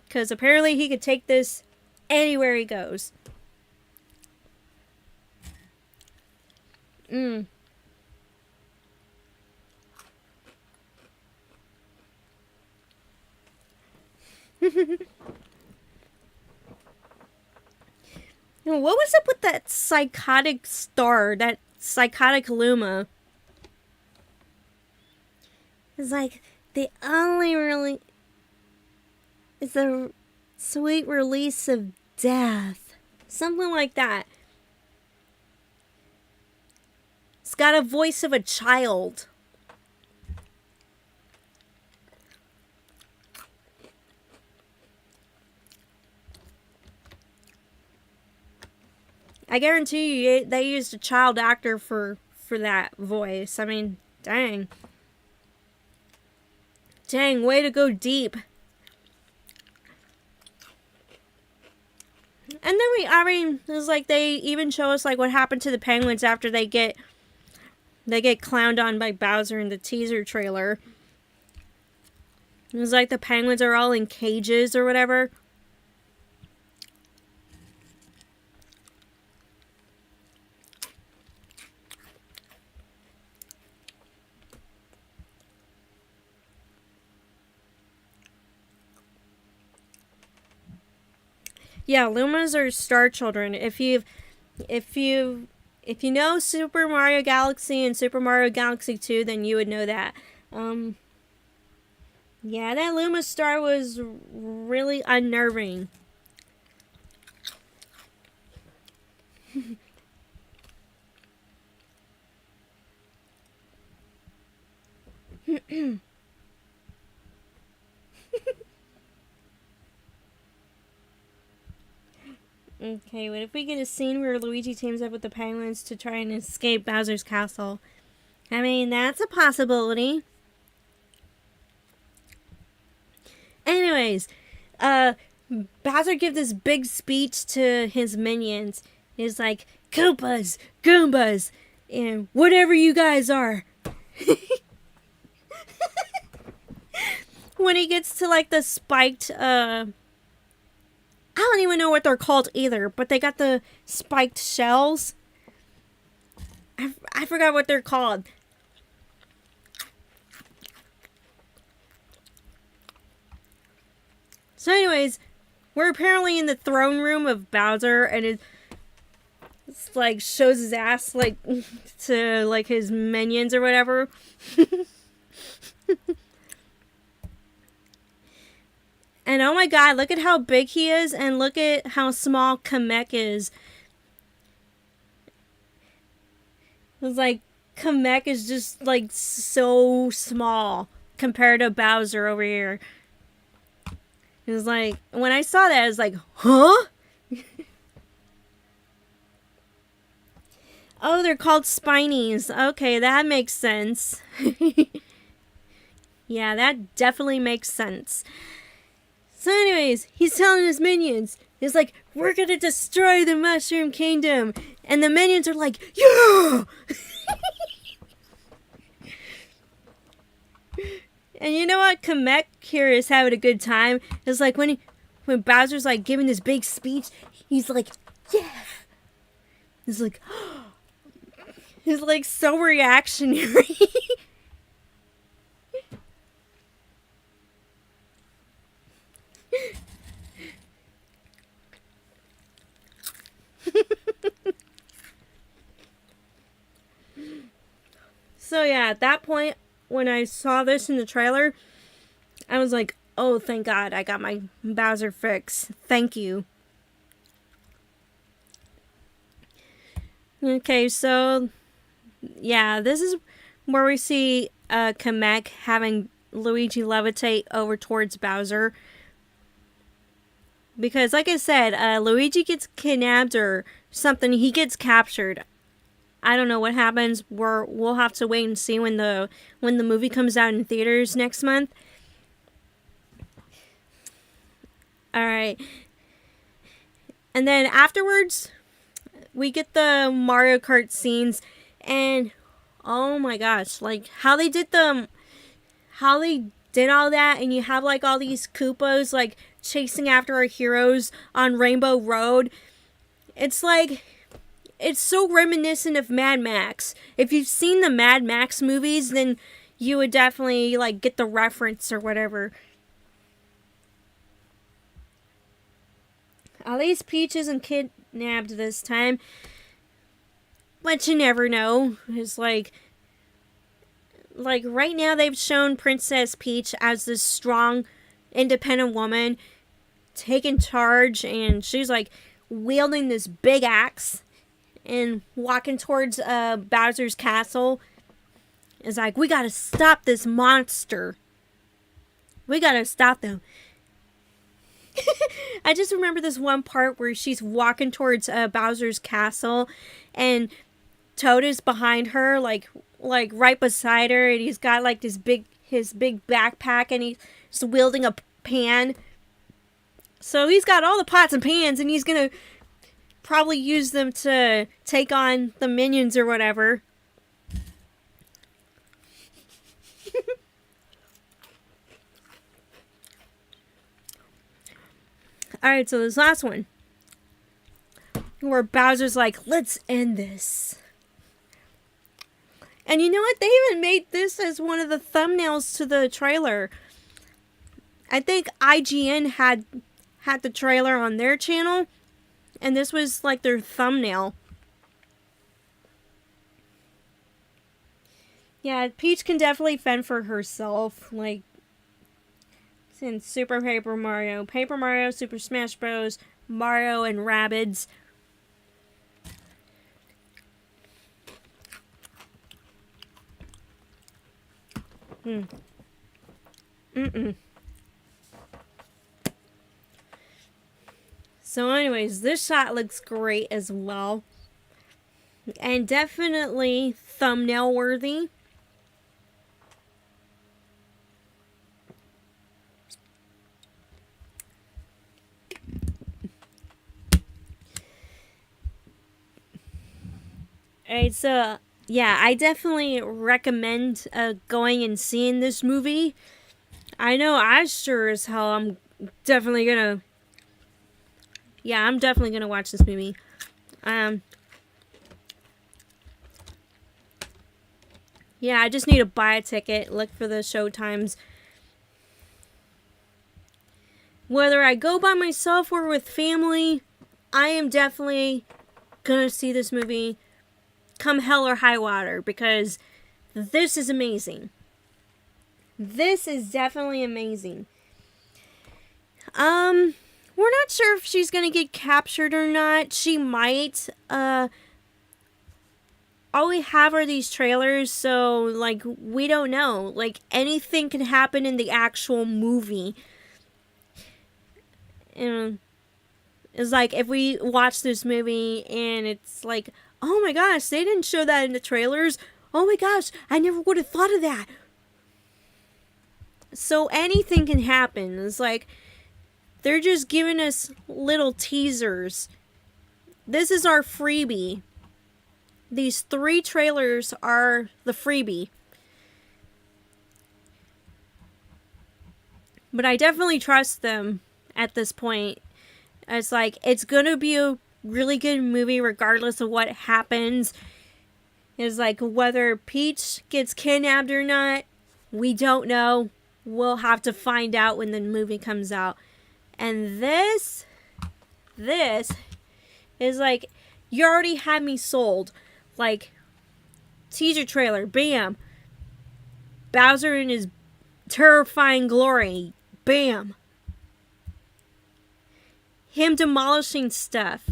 Because apparently he could take this anywhere he goes. What was up with that psychotic star, that psychotic Luma? It's like, the only really... It's a sweet release of death. Something like that. It's got a voice of a child. I guarantee you they used a child actor for that voice. I mean, dang. Dang, way to go deep. And then it was like they even show us like what happened to the penguins after they get clowned on by Bowser in the teaser trailer. It was like the penguins are all in cages or whatever. Yeah, Lumas are star children. If you know Super Mario Galaxy and Super Mario Galaxy 2, then you would know that. Yeah, that Luma Star was really unnerving. Okay, what if we get a scene where Luigi teams up with the penguins to try and escape Bowser's castle? I mean, that's a possibility. Anyways, Bowser gives this big speech to his minions. He's like, Koopas, Goombas, and whatever you guys are. When he gets to like the spiked, I don't even know what they're called either, but they got the spiked shells. I forgot what they're called. So anyways, we're apparently in the throne room of Bowser, and it's like shows his ass like to like his minions or whatever. And oh my god, look at how big he is, and look at how small Kamek is. It's like Kamek is just like so small compared to Bowser over here. It was like, when I saw that, I was like, huh? Oh, they're called Spinies. Okay, that makes sense. Yeah, that definitely makes sense. So anyways, he's telling his minions, he's like, we're gonna destroy the Mushroom Kingdom. And the minions are like, yeah! And you know what? Kamek here is having a good time. It's like when Bowser's like giving this big speech, he's like, yeah. He's like, he's like so reactionary. So yeah, at that point, when I saw this in the trailer, I was like, oh, thank God, I got my Bowser fix. Thank you. Okay, so yeah, this is where we see Kamek having Luigi levitate over towards Bowser. Because like I said, Luigi gets kidnapped or something, he gets captured. I don't know what happens. We'll have to wait and see when the movie comes out in theaters next month. All right. And then afterwards, we get the Mario Kart scenes, and oh my gosh, like how they did all that, and you have like all these Koopas like chasing after our heroes on Rainbow Road. It's like, it's so reminiscent of Mad Max. If you've seen the Mad Max movies, then you would definitely like get the reference or whatever. At least Peach isn't kidnapped this time. But you never know. It's like right now they've shown Princess Peach as this strong, independent woman taking charge, and she's like wielding this big axe and walking towards Bowser's castle. It's like, we gotta stop this monster. We gotta stop them. I just remember this one part where she's walking towards Bowser's castle, and Toad is behind her, like right beside her, and he's got like his big backpack, and he's wielding a pan. So he's got all the pots and pans, and he's gonna probably use them to take on the minions or whatever. Alright, so this last one, where Bowser's like, let's end this. And you know what? They even made this as one of the thumbnails to the trailer. I think IGN had the trailer on their channel, and this was like their thumbnail. Yeah, Peach can definitely fend for herself. Like, in Super Paper Mario, Super Smash Bros., Mario and Rabbids. So anyways, this shot looks great as well. And definitely thumbnail worthy. Alright, so yeah, I definitely recommend going and seeing this movie. I know I sure as hell I'm definitely gonna watch this movie. Yeah, I just need to buy a ticket, look for the show times. Whether I go by myself or with family, I am definitely gonna see this movie come hell or high water, because this is amazing. This is definitely amazing. We're not sure if she's gonna get captured or not. She might. All we have are these trailers, so, like, we don't know. Like, anything can happen in the actual movie. And it's like, if we watch this movie and it's like, oh my gosh, they didn't show that in the trailers. Oh my gosh, I never would have thought of that. So anything can happen. It's like, they're just giving us little teasers. This is our freebie. These 3 trailers are the freebie. But I definitely trust them at this point. It's like, it's gonna be a really good movie regardless of what happens. It's like, whether Peach gets kidnapped or not, we don't know. We'll have to find out when the movie comes out. And this is like, you already had me sold. Like, teaser trailer, bam. Bowser in his terrifying glory, bam. Him demolishing stuff.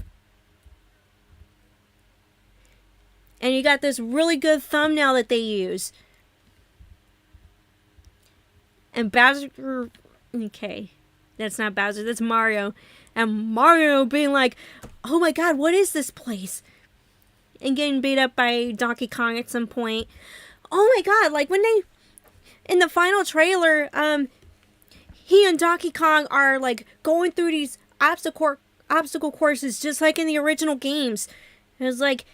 And you got this really good thumbnail that they use. And Bowser, okay, that's not Bowser, that's Mario. And Mario being like, oh my god, what is this place? And getting beat up by Donkey Kong at some point. Oh my god, like when they, in the final trailer, he and Donkey Kong are like going through these obstacle courses just like in the original games. It was like,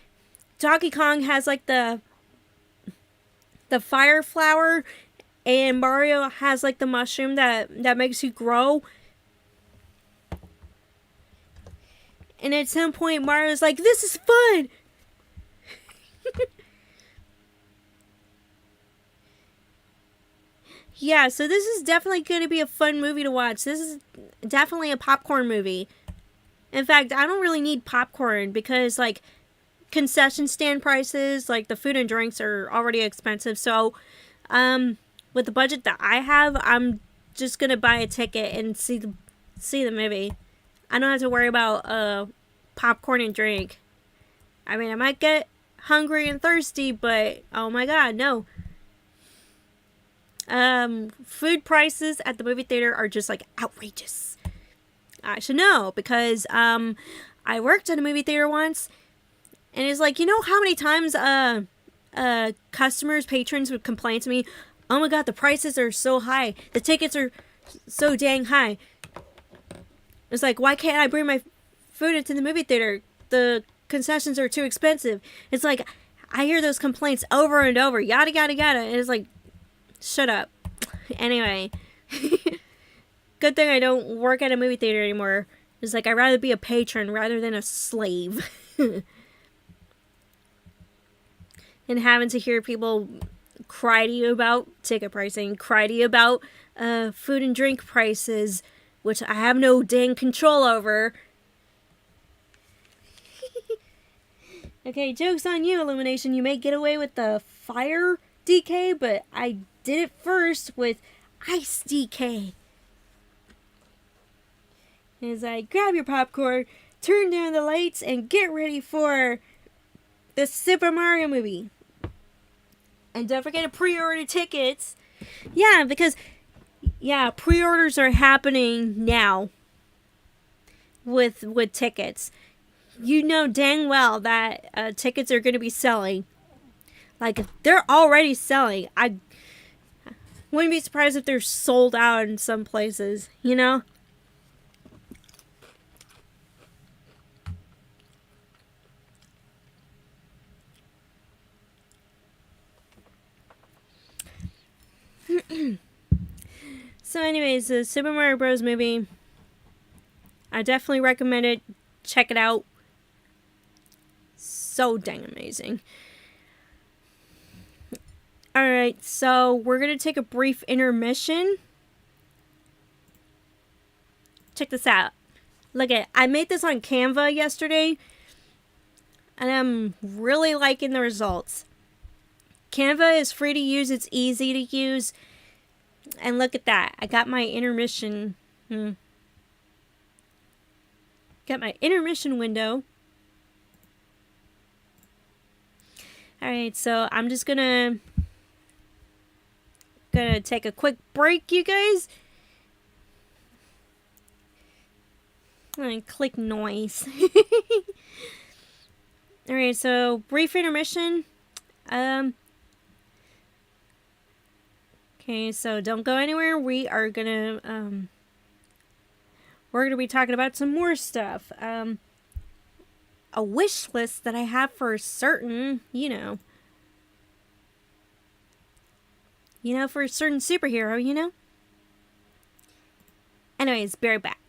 Donkey Kong has like the fire flower, and Mario has like the mushroom that makes you grow. And at some point Mario's like, this is fun. Yeah, so this is definitely going to be a fun movie to watch. This is definitely a popcorn movie. In fact, I don't really need popcorn because, like, concession stand prices, like, the food and drinks are already expensive. So, with the budget that I have, I'm just going to buy a ticket and see the movie. I don't have to worry about popcorn and drink. I mean, I might get hungry and thirsty, but oh my god, no. Food prices at the movie theater are just like outrageous. I should know because I worked at a movie theater once, and it's like, you know how many times patrons would complain to me, oh my god, the prices are so high, the tickets are so dang high. It's like, why can't I bring my food into the movie theater? The concessions are too expensive. It's like, I hear those complaints over and over, yada yada yada, and it's like, shut up. Anyway, good thing I don't work at a movie theater anymore. It's like, I'd rather be a patron rather than a slave. And having to hear people cry to you about ticket pricing, cry to you about food and drink prices, which I have no dang control over. Okay, joke's on you, Illumination. You may get away with the fire DK, but I did it first with ice DK. He's like, grab your popcorn, turn down the lights, and get ready for the Super Mario movie. And don't forget to pre-order tickets. Yeah, because pre-orders are happening now with tickets. You know dang well that tickets are going to be selling. Like, they're already selling. I wouldn't be surprised if they're sold out in some places, you know? So anyways, the Super Mario Bros. Movie, I definitely recommend it. Check it out. So dang amazing. Alright, so we're going to take a brief intermission. Check this out. Look at it. I made this on Canva yesterday, and I'm really liking the results. Canva is free to use. It's easy to use. And look at that. I got my intermission. Got my intermission window. Alright, so I'm just gonna take a quick break, you guys. And click noise. Alright, so brief intermission. Okay, so don't go anywhere. We're gonna be talking about some more stuff. A wish list that I have for a certain, for a certain superhero, Anyways, be right back.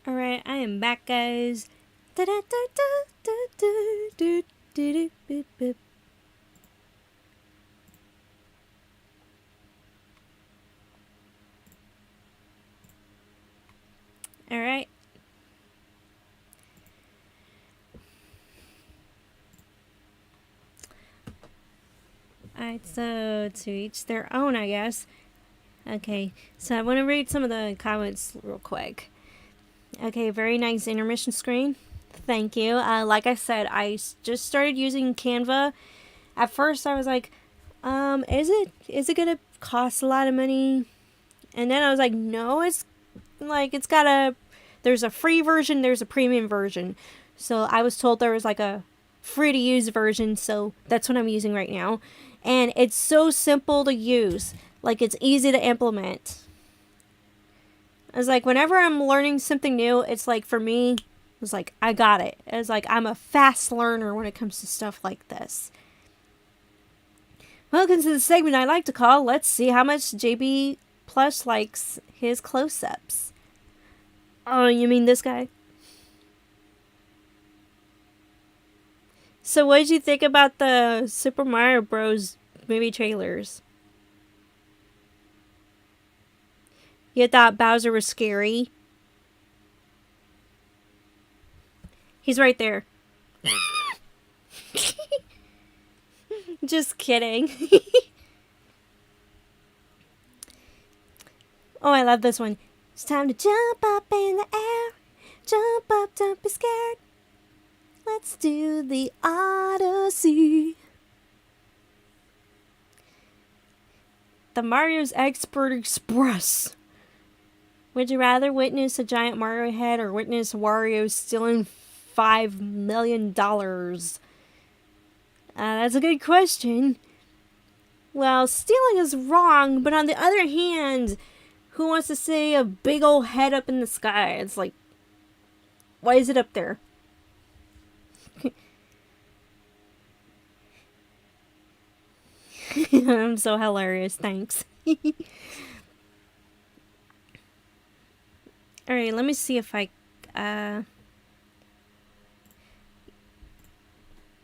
Alright, I am back, guys. Alright. Alright, so to each their own, I guess. Okay, so I want to read some of the comments real quick. Okay, very nice intermission screen. Thank you. Like I said, I just started using Canva. At first, I was like, is it gonna cost a lot of money? And then I was like, no, it's like there's a free version, there's a premium version. So I was told there was like a free to use version, so that's what I'm using right now. And it's so simple to use. Like, it's easy to implement. It's like, whenever I'm learning something new, it's like, for me, it's like, I got it. It's like, I'm a fast learner when it comes to stuff like this. Welcome to the segment I like to call, let's see how much JB Plush likes his close-ups. Oh, you mean this guy? So what did you think about the Super Mario Bros. Movie trailers? You thought Bowser was scary? He's right there. Just kidding. Oh, I love this one. It's time to jump up in the air. Jump up, don't be scared. Let's do the Odyssey. The Mario's Expert Express. Would you rather witness a giant Mario head or witness Wario stealing $5 million? That's a good question. Well, stealing is wrong, but on the other hand, who wants to see a big old head up in the sky? It's like, why is it up there? I'm so hilarious, thanks. Alright, let me see if I...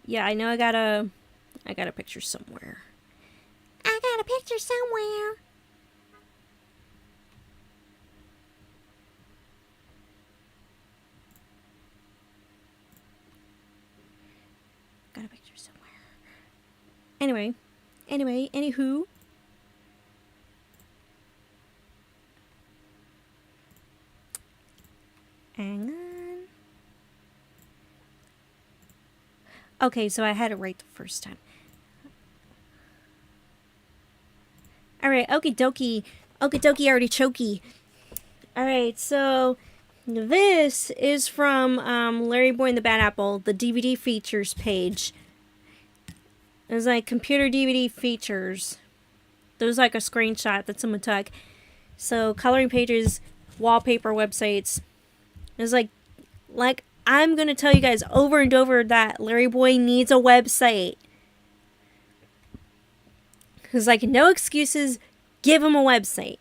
Yeah, I know I got a picture somewhere. I got a picture somewhere. Got a picture somewhere. Anyway, anywho. Hang on. Okay, so I had it right the first time. Alright, okie dokie. Okie dokie artichoke. Alright, so this is from LarryBoy and the Bad Apple, the DVD features page. It's like computer DVD features. There's like a screenshot that someone took. So coloring pages, wallpaper websites. It's like I'm going to tell you guys over and over that LarryBoy needs a website. It's like, no excuses, give him a website.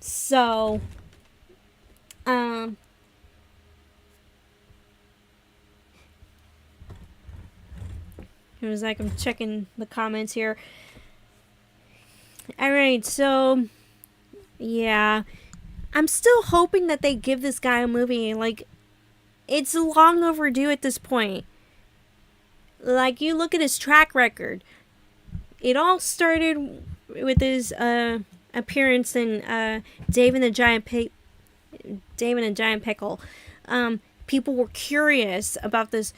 So, it was like, I'm checking the comments here. Alright, so, yeah. I'm still hoping that they give this guy a movie. Like, it's long overdue at this point. Like, you look at his track record. It all started with his appearance in Dave and the Giant Pickle. People were curious about this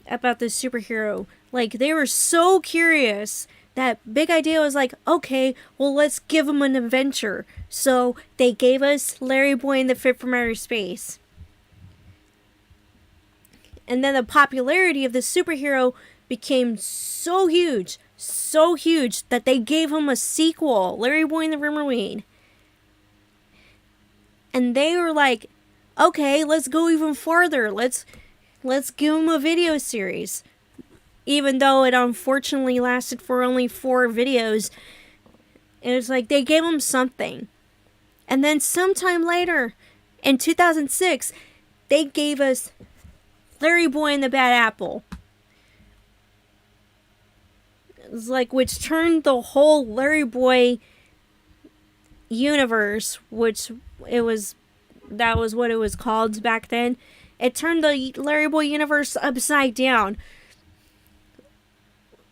superhero. Like, they were so curious that Big Idea was like, okay, well, let's give him an adventure. So they gave us LarryBoy and the Fit from Outer Space. And then the popularity of the superhero became so huge that they gave him a sequel, LarryBoy and the Rimmerweed. And they were like, okay, let's go even farther. Let's give him a video series. Even though it unfortunately lasted for only 4 videos. It was like they gave him something. And then sometime later, In 2006, they gave us LarryBoy and the Bad Apple. It's like, which turned the whole LarryBoy universe, that was what it was called back then. It turned the LarryBoy universe upside down.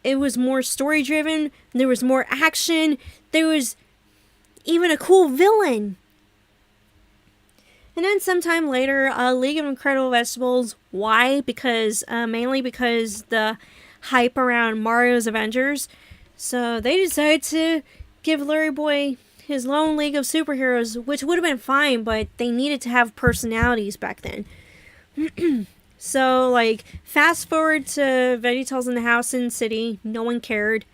It was more story driven. There was more action. There was even a cool villain. And then sometime later, League of Incredible Vegetables. Why? Because mainly because the hype around Mario's Avengers. So they decided to give LarryBoy his lone League of Superheroes, which would have been fine, but they needed to have personalities back then. So, like, fast forward to VeggieTales in the house in the city. No one cared.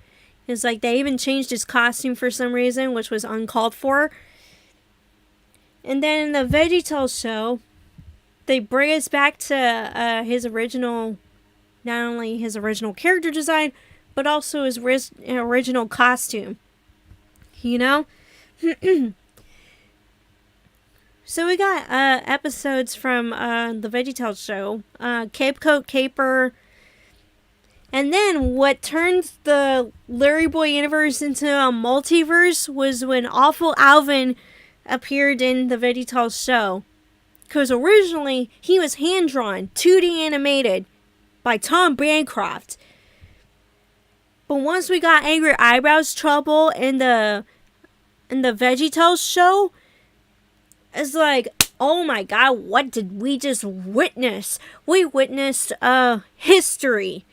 It's like they even changed his costume for some reason, which was uncalled for. And then in the VeggieTales show, they bring us back to his original, not only his original character design, but also his original costume. You know? So we got episodes from the VeggieTales show, Cape Coat Caper, and then what turned the LarryBoy universe into a multiverse was when Awful Alvin appeared in the VeggieTales show. Because originally he was hand-drawn, 2D animated, by Tom Bancroft. But once we got Angry Eyebrows Trouble in the VeggieTales show, it's like, oh my god, what did we just witness? We witnessed history.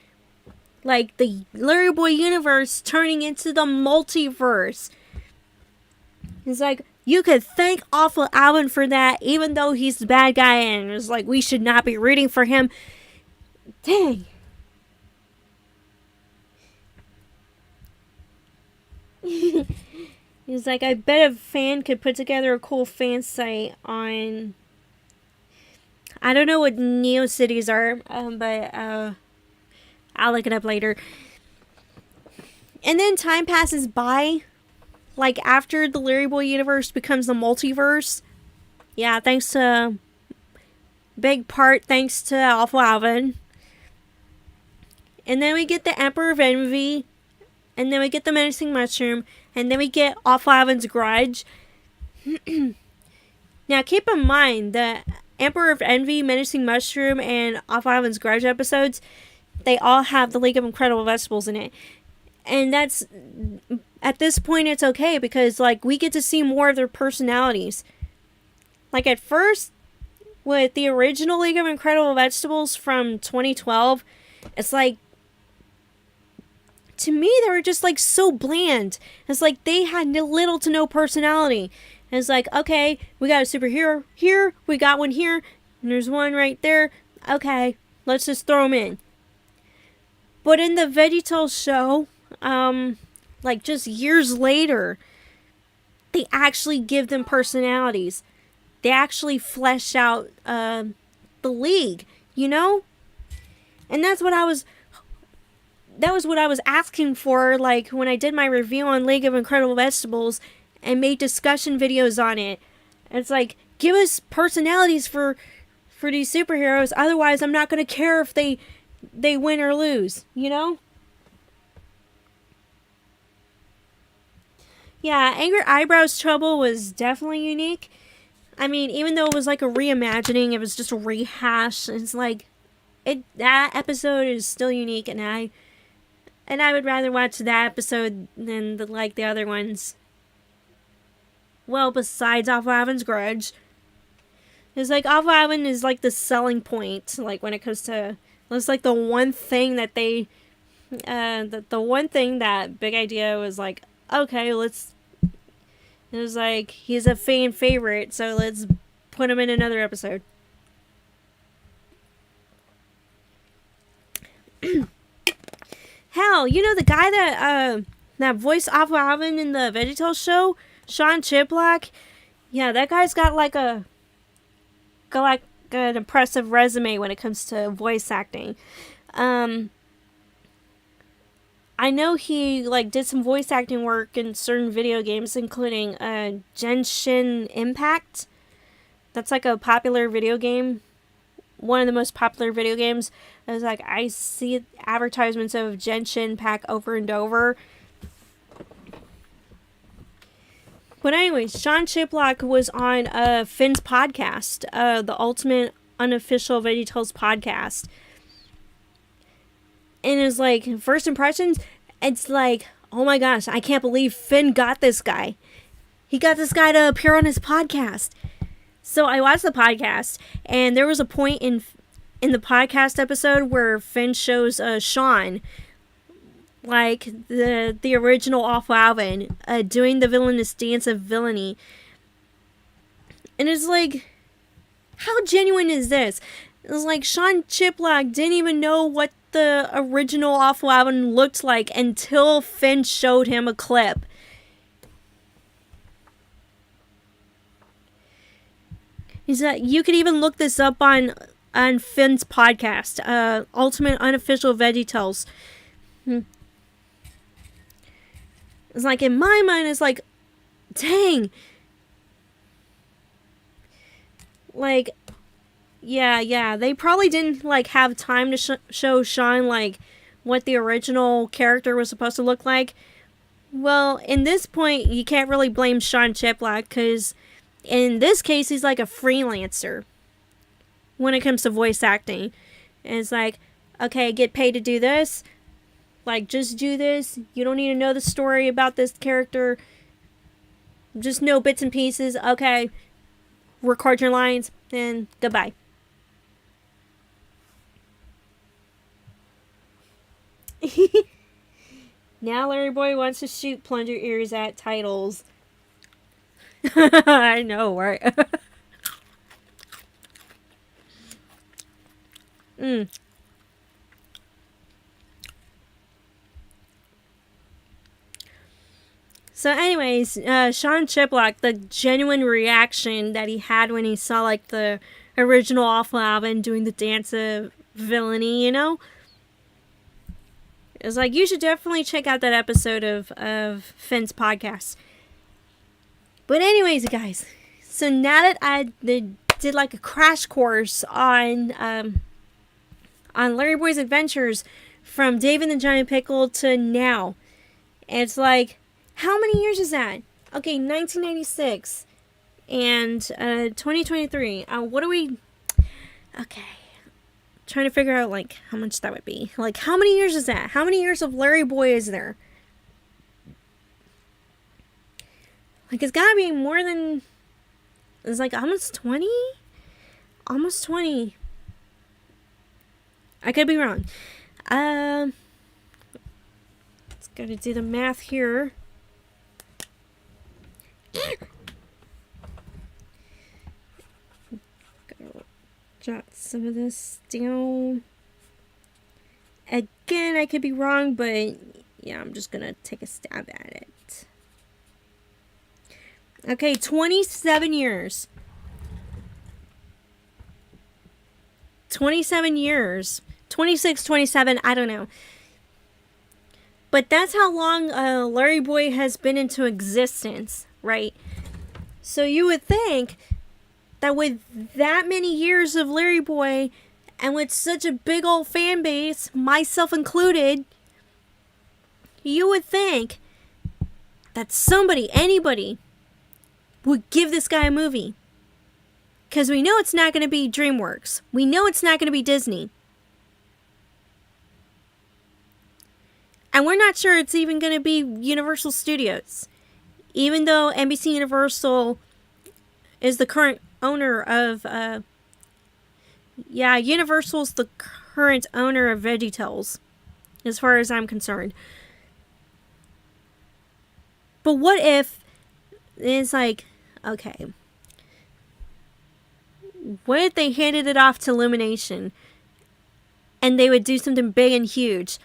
Like the LarryBoy universe turning into the multiverse. It's like, you could thank Awful Alvin for that, even though he's the bad guy, and it's like, we should not be rooting for him. Dang. He's like, I bet a fan could put together a cool fan site on... I don't know what NeoCities are, but I'll look it up later. And then time passes by. Like, after the LarryBoy universe becomes the multiverse. Yeah, thanks to... Big part thanks to Awful Alvin. And then we get the Emperor of Envy. And then we get the Menacing Mushroom. And then we get Awful Alvin's Grudge. Now, keep in mind, the Emperor of Envy, Menacing Mushroom, and Awful Alvin's Grudge episodes, they all have the League of Incredible Vegetables in it. And that's, at this point, it's okay, because, like, we get to see more of their personalities. Like, at first, with the original League of Incredible Vegetables from 2012, it's like, to me, they were just, like, so bland. It's like, they had little to no personality. And it's like, okay, we got a superhero here, we got one here, and there's one right there. Okay, let's just throw them in. But in the VeggieTales show, like, just years later, they actually give them personalities. They actually flesh out, the League, you know? And that was what I was asking for, like, when I did my review on League of Incredible Vegetables and made discussion videos on it. It's like, give us personalities for these superheroes, otherwise I'm not going to care if they win or lose, you know? Yeah, Angry Eyebrows Trouble was definitely unique. I mean, even though it was like a reimagining, it was just a rehash. It's like, that episode is still unique, and I would rather watch that episode than the other ones. Well, besides Awful Alvin's Grudge. It's like, Awful Alvin is like the selling point, like, when it comes to, it's like the one thing that they, the one thing that Big Idea was like, okay, it was like, he's a fan favorite, so let's put him in another episode. Hell, you know the guy that voiced Awful Alvin in the VeggieTales show, Sean Chiplock? Yeah, that guy's got an impressive resume when it comes to voice acting. I know he did some voice acting work in certain video games, including Genshin Impact. that's like a popular video game. One of the most popular video games. It was like, I see advertisements of Genshin Pack over and over. But anyways, Sean Chiplock was on Finn's podcast, the Ultimate Unofficial VeggieTales podcast. And it's like, first impressions, it's like, oh my gosh, I can't believe Finn got this guy. He got this guy to appear on his podcast. So I watched the podcast, and there was a point in the podcast episode where Finn shows Sean, like the original Awful Alvin, doing the villainous dance of villainy. And it's like, how genuine is this? It's like Sean Chiplock didn't even know what the original Awful Alvin looked like until Finn showed him a clip. He said, you could even look this up on Finn's podcast, Ultimate Unofficial VeggieTales. It's like, in my mind, it's like, dang. Like, yeah, they probably didn't, like, have time to show Sean, like, what the original character was supposed to look like. Well, in this point, you can't really blame Sean Chiplock, because in this case, he's like a freelancer when it comes to voice acting. And it's like, okay, get paid to do this. Like, just do this. You don't need to know the story about this character. Just know bits and pieces. Okay, record your lines, and goodbye. Now LarryBoy wants to shoot plunger ears at titles. I know, right? So anyways, Sean Chiplock, the genuine reaction that he had when he saw, like, the original Awful Alvin doing the dance of villainy, you know? It's like, you should definitely check out that episode of Finn's podcast. But anyways, guys, so now that I did like a crash course on LarryBoy's adventures from Dave and the Giant Pickle to now, it's like, how many years is that? Okay, 1996 and 2023. What are we? Okay, trying to figure out, like, how much that would be. Like, how many years is that? How many years of LarryBoy is there? Like, it's gotta be more than... It's like almost 20? Almost 20. I could be wrong. Let's gotta do the math here. Gotta jot some of this down. Again, I could be wrong, but yeah, I'm just gonna take a stab at it. Okay, 27 years. 27 years. 26, 27, I don't know. But that's how long LarryBoy has been into existence, right? So you would think that with that many years of LarryBoy and with such a big old fan base, myself included, you would think that somebody, anybody, would give this guy a movie. Because we know it's not going to be DreamWorks. We know it's not going to be Disney. And we're not sure it's even going to be Universal Studios. Even though NBC Universal is the current owner of... Universal's the current owner of VeggieTales, as far as I'm concerned. But what if it's like, okay, what if they handed it off to Illumination and they would do something big and huge,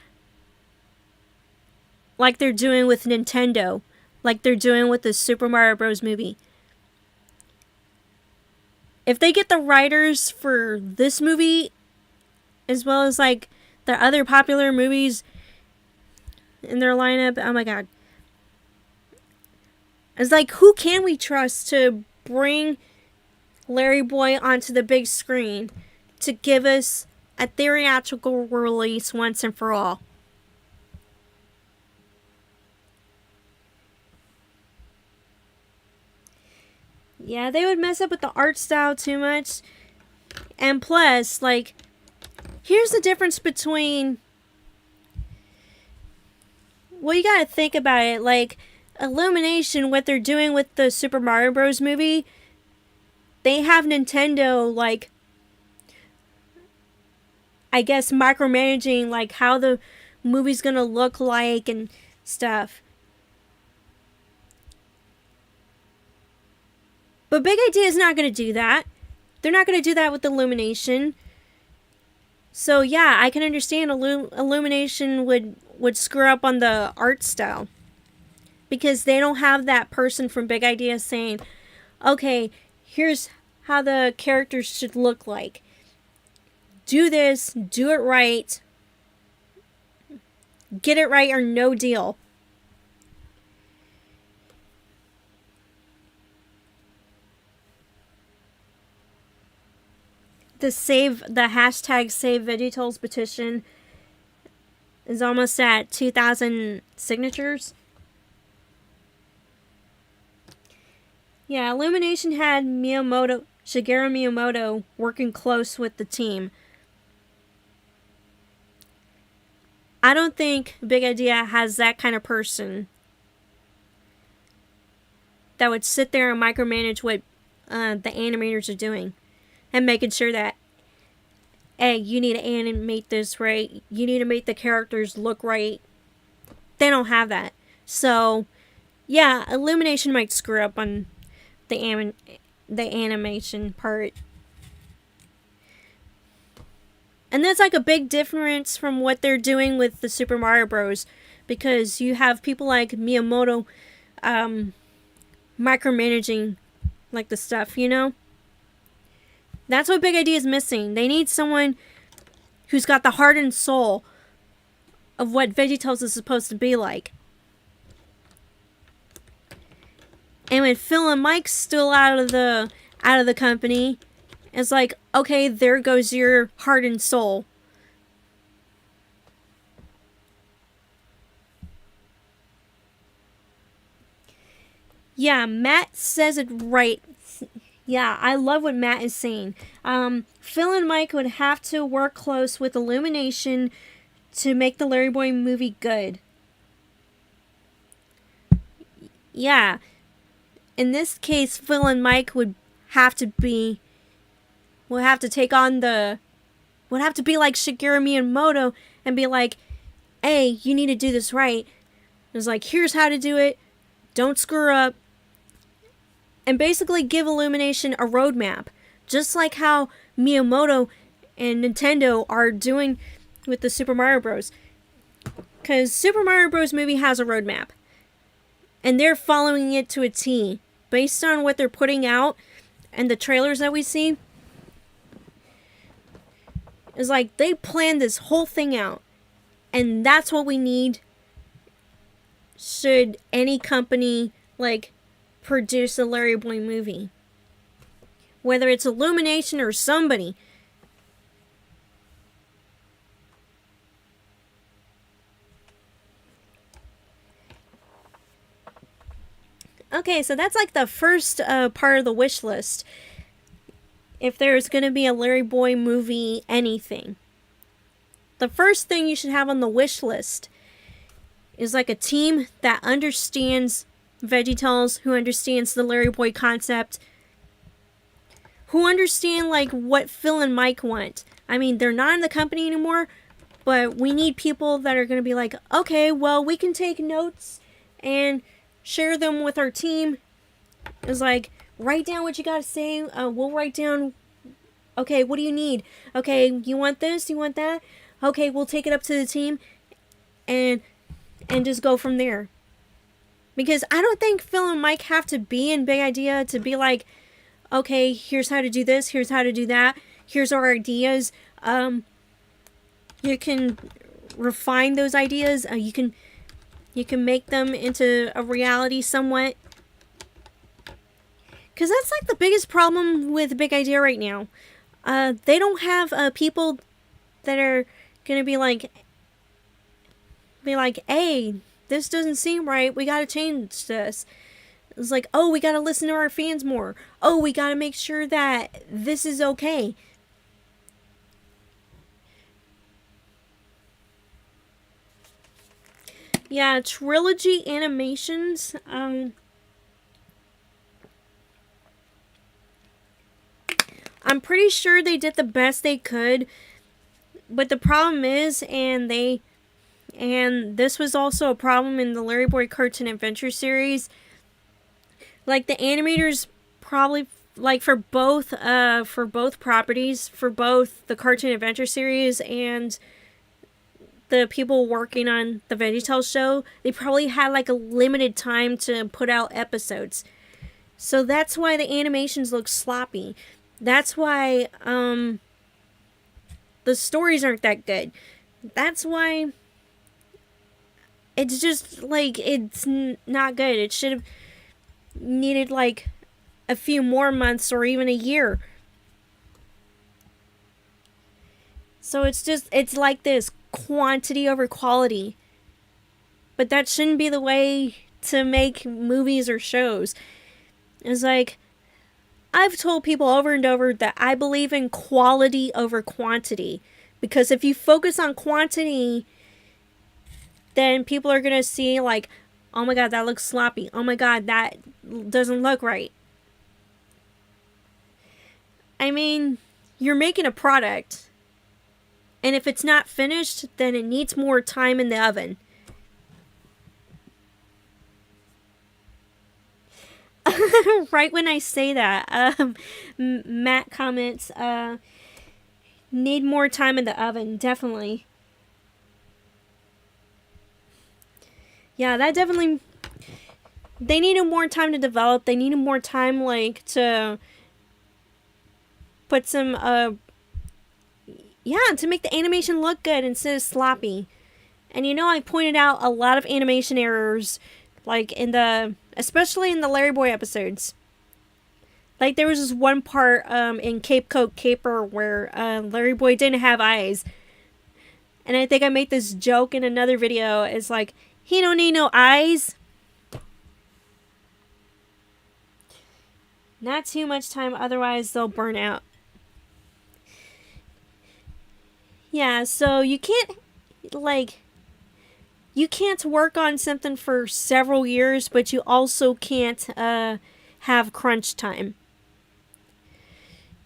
like they're doing with Nintendo, like they're doing with the Super Mario Bros. Movie? If they get the writers for this movie, as well as like the other popular movies in their lineup, oh my god. It's like, who can we trust to bring LarryBoy onto the big screen to give us a theatrical release once and for all. Yeah, they would mess up with the art style too much. And plus, like, here's the difference between... Well, you gotta think about it. Like, Illumination, what they're doing with the Super Mario Bros. Movie, they have Nintendo, like, I guess, micromanaging, like, how the movie's gonna look like and stuff. But Big Idea is not gonna do that. They're not gonna do that with Illumination. So, yeah, I can understand Illumination would screw up on the art style. Because they don't have that person from Big Idea saying, okay, here's how the characters should look like. Do this, do it right. Get it right or no deal. The hashtag Save VeggieTales petition is almost at 2,000 signatures. Yeah, Illumination had Shigeru Miyamoto working close with the team. I don't think Big Idea has that kind of person that would sit there and micromanage what the animators are doing. And making sure that, hey, you need to animate this right. You need to make the characters look right. They don't have that. So, yeah, Illumination might screw up on the animation part. And that's like a big difference from what they're doing with the Super Mario Bros. Because you have people like Miyamoto micromanaging like the stuff, you know? That's what Big Idea is missing. They need someone who's got the heart and soul of what VeggieTales is supposed to be like. And when Phil and Mike's still out of the company, it's like, okay, there goes your heart and soul. Yeah, Matt says it right. Yeah, I love what Matt is saying. Phil and Mike would have to work close with Illumination to make the LarryBoy movie good. Yeah. In this case, Phil and Mike would have to be... Would have to take on the... Would have to be like Shigeru Miyamoto and be like, hey, you need to do this right. It's like, here's how to do it. Don't screw up. And basically give Illumination a roadmap. Just like how Miyamoto and Nintendo are doing with the Super Mario Bros. Because Super Mario Bros. Movie has a roadmap. And they're following it to a T. Based on what they're putting out and the trailers that we see. It's like they planned this whole thing out. And that's what we need. Should any company, like, produce a LarryBoy movie. Whether it's Illumination or somebody. Okay, so that's like the first part of the wish list. If there's going to be a LarryBoy movie, anything. The first thing you should have on the wish list is like a team that understands VeggieTales, who understands the LarryBoy concept, who understand like what Phil and Mike want. I mean, they're not in the company anymore, but we need people that are going to be like, okay, well, we can take notes and share them with our team. It's like, write down what you got to say. We'll write down, okay, what do you need? Okay, you want this? You want that? Okay, we'll take it up to the team and just go from there. Because I don't think Phil and Mike have to be in Big Idea to be like, okay, here's how to do this, here's how to do that, here's our ideas. You can refine those ideas. You can make them into a reality somewhat. Because that's like the biggest problem with Big Idea right now. They don't have people that are gonna be like, hey, this doesn't seem right. We gotta change this. It's like, oh, we gotta listen to our fans more. Oh, we gotta make sure that this is okay. Yeah, Trilogy Animations. I'm pretty sure they did the best they could, but the problem is, and this was also a problem in the LarryBoy Cartoon Adventure series. Like, the animators probably, like, for both properties, for both the Cartoon Adventure series and the people working on the VeggieTales show, they probably had like a limited time to put out episodes. So that's why the animations look sloppy. That's why the stories aren't that good. That's why it's just like, it's not good. It should have needed like a few more months or even a year. So it's like this quantity over quality. But that shouldn't be the way to make movies or shows. It's like, I've told people over and over that I believe in quality over quantity. Because if you focus on quantity, then people are going to see like, oh my god, that looks sloppy. Oh my god, that doesn't look right. I mean, you're making a product. And if it's not finished, then it needs more time in the oven. Right when I say that, Matt comments, need more time in the oven, definitely. Yeah, that definitely, they needed more time to develop. They needed more time, like, to put some, to make the animation look good instead of sloppy. And you know, I pointed out a lot of animation errors, like especially in the LarryBoy episodes. Like, there was this one part in Cape Cod Caper where LarryBoy didn't have eyes. And I think I made this joke in another video. It's like, he don't need no eyes. Not too much time, otherwise they'll burn out. Yeah, so you can't work on something for several years, but you also can't have crunch time.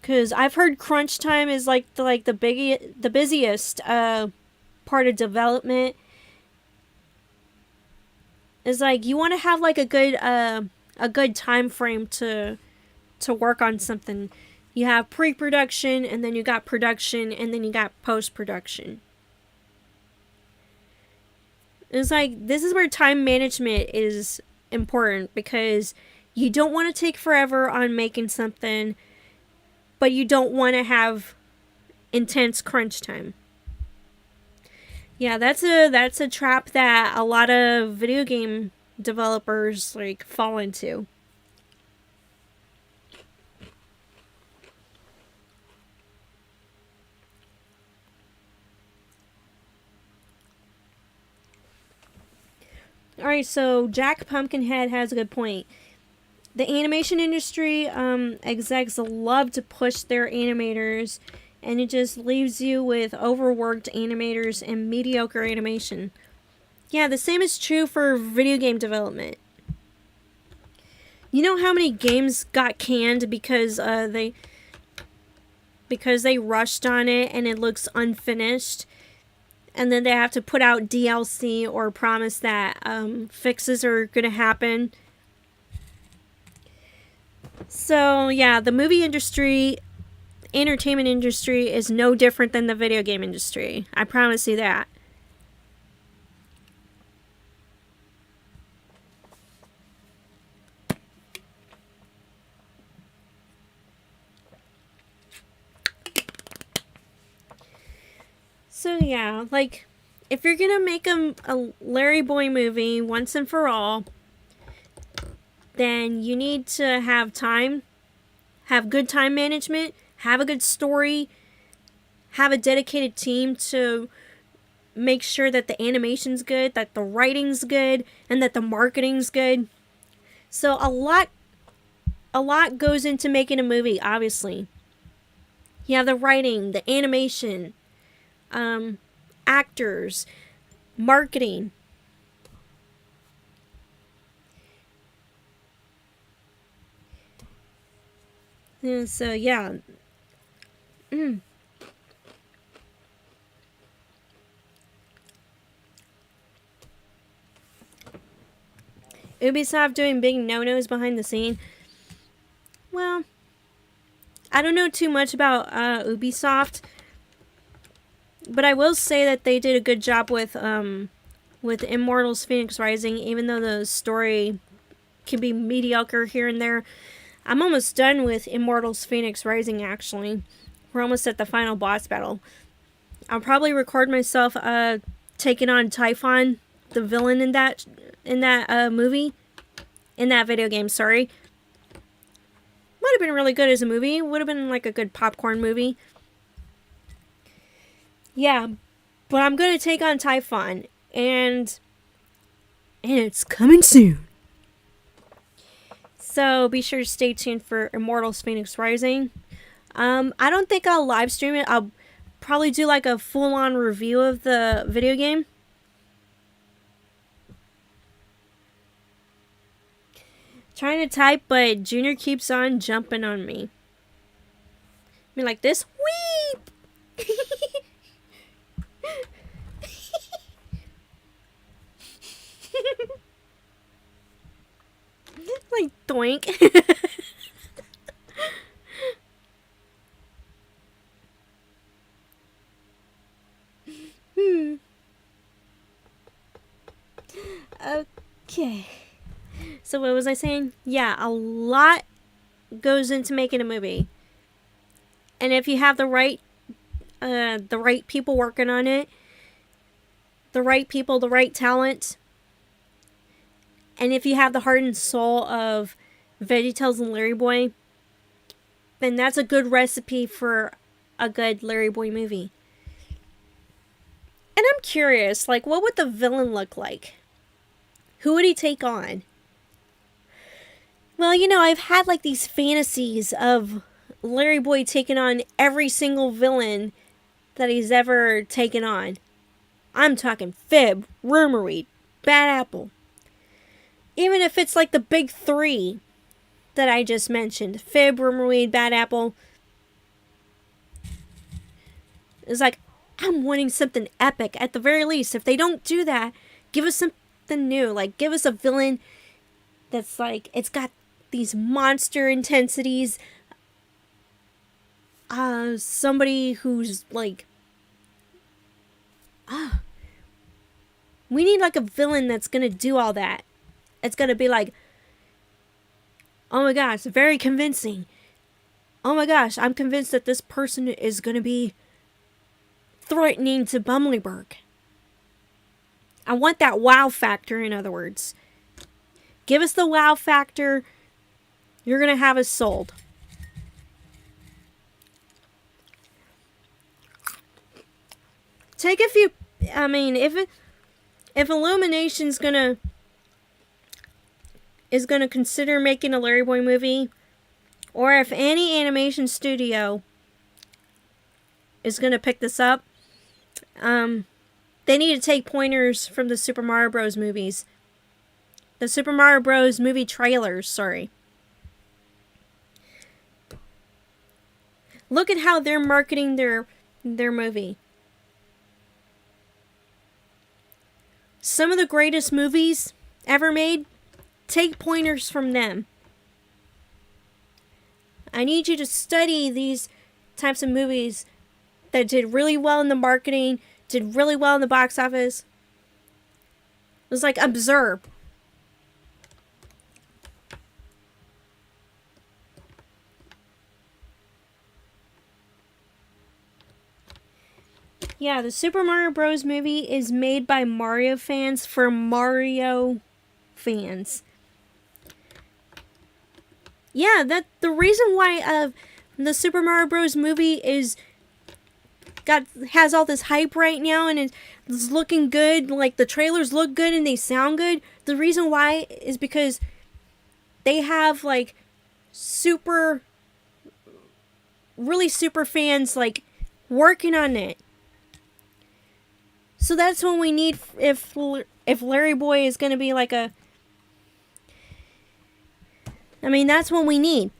Because I've heard crunch time is like the busiest part of development. It's like, you want to have like a good time frame to work on something. You have pre-production, and then you got production, and then you got post-production. It's like, this is where time management is important, because you don't want to take forever on making something, but you don't want to have intense crunch time. Yeah, that's a trap that a lot of video game developers like fall into. Alright, so Jack Pumpkinhead has a good point. The animation industry execs love to push their animators, and it just leaves you with overworked animators and mediocre animation. Yeah, the same is true for video game development. You know how many games got canned because they rushed on it and it looks unfinished? And then they have to put out DLC or promise that fixes are going to happen. So, yeah, the movie industry, entertainment industry is no different than the video game industry. I promise you that. So yeah, like, if you're gonna make a LarryBoy movie once and for all, then you need to have time, have good time management, have a good story, have a dedicated team to make sure that the animation's good, that the writing's good, and that the marketing's good. So a lot goes into making a movie, obviously. You have the writing, the animation, actors, marketing. And so, yeah. Ubisoft doing big no-nos behind the scene. Well, I don't know too much about Ubisoft, but I will say that they did a good job with Immortals Phoenix Rising, even though the story can be mediocre here and there. I'm almost done with Immortals Phoenix Rising, actually. We're almost at the final boss battle. I'll probably record myself taking on Typhon, the villain in that movie. In that video game, sorry. Would have been really good as a movie. Would have been like a good popcorn movie. Yeah, but I'm going to take on Typhon. And it's coming soon. So be sure to stay tuned for Immortals Phoenix Rising. I don't think I'll live stream it. I'll probably do like a full-on review of the video game. Trying to type, but Junior keeps on jumping on me. I mean, like this. Weep! Like, doink. Okay. So what was I saying? Yeah, a lot goes into making a movie. And if you have the right people working on it, the right people, the right talent, and if you have the heart and soul of VeggieTales and LarryBoy, then that's a good recipe for a good LarryBoy movie. And I'm curious, like, what would the villain look like? Who would he take on? Well, you know, I've had like these fantasies of LarryBoy taking on every single villain that he's ever taken on. I'm talking Fib, Rumorweed, Bad Apple. Even if it's like the big three that I just mentioned. Fib, Rumorweed, Bad Apple. It's like, I'm wanting something epic at the very least. If they don't do that, give us something new. Like, give us a villain that's like, it's got these monster intensities. Somebody who's like, we need like a villain that's gonna do all that. It's gonna be like, oh my gosh, very convincing. Oh my gosh, I'm convinced that this person is gonna be threatening to Bumbleberg. I want that wow factor, in other words. Give us the wow factor. You're gonna have us sold. Take a few. I mean, if Illumination's is gonna consider making a LarryBoy movie, or if any animation studio is gonna pick this up, they need to take pointers from the Super Mario Bros. Movies. The Super Mario Bros. Movie trailers, sorry. Look at how they're marketing their movie. Some of the greatest movies ever made, take pointers from them. I need you to study these types of movies that did really well in the marketing, did really well in the box office. It was like, observe. Yeah, the Super Mario Bros. Movie is made by Mario fans for Mario fans. Yeah, that the reason why the Super Mario Bros. Movie has all this hype right now and it's looking good. Like the trailers look good and they sound good. The reason why is because they have like really super fans like working on it. So that's what we need if LarryBoy is going to be like that's what we need.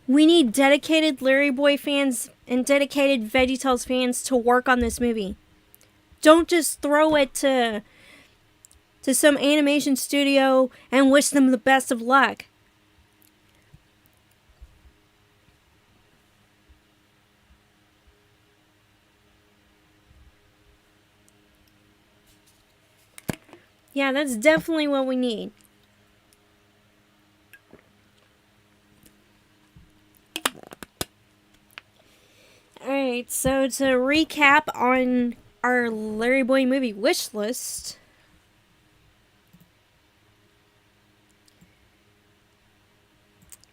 We need dedicated LarryBoy fans and dedicated VeggieTales fans to work on this movie. Don't just throw it to some animation studio and wish them the best of luck. Yeah, that's definitely what we need. Alright, so to recap on our LarryBoy movie wish list.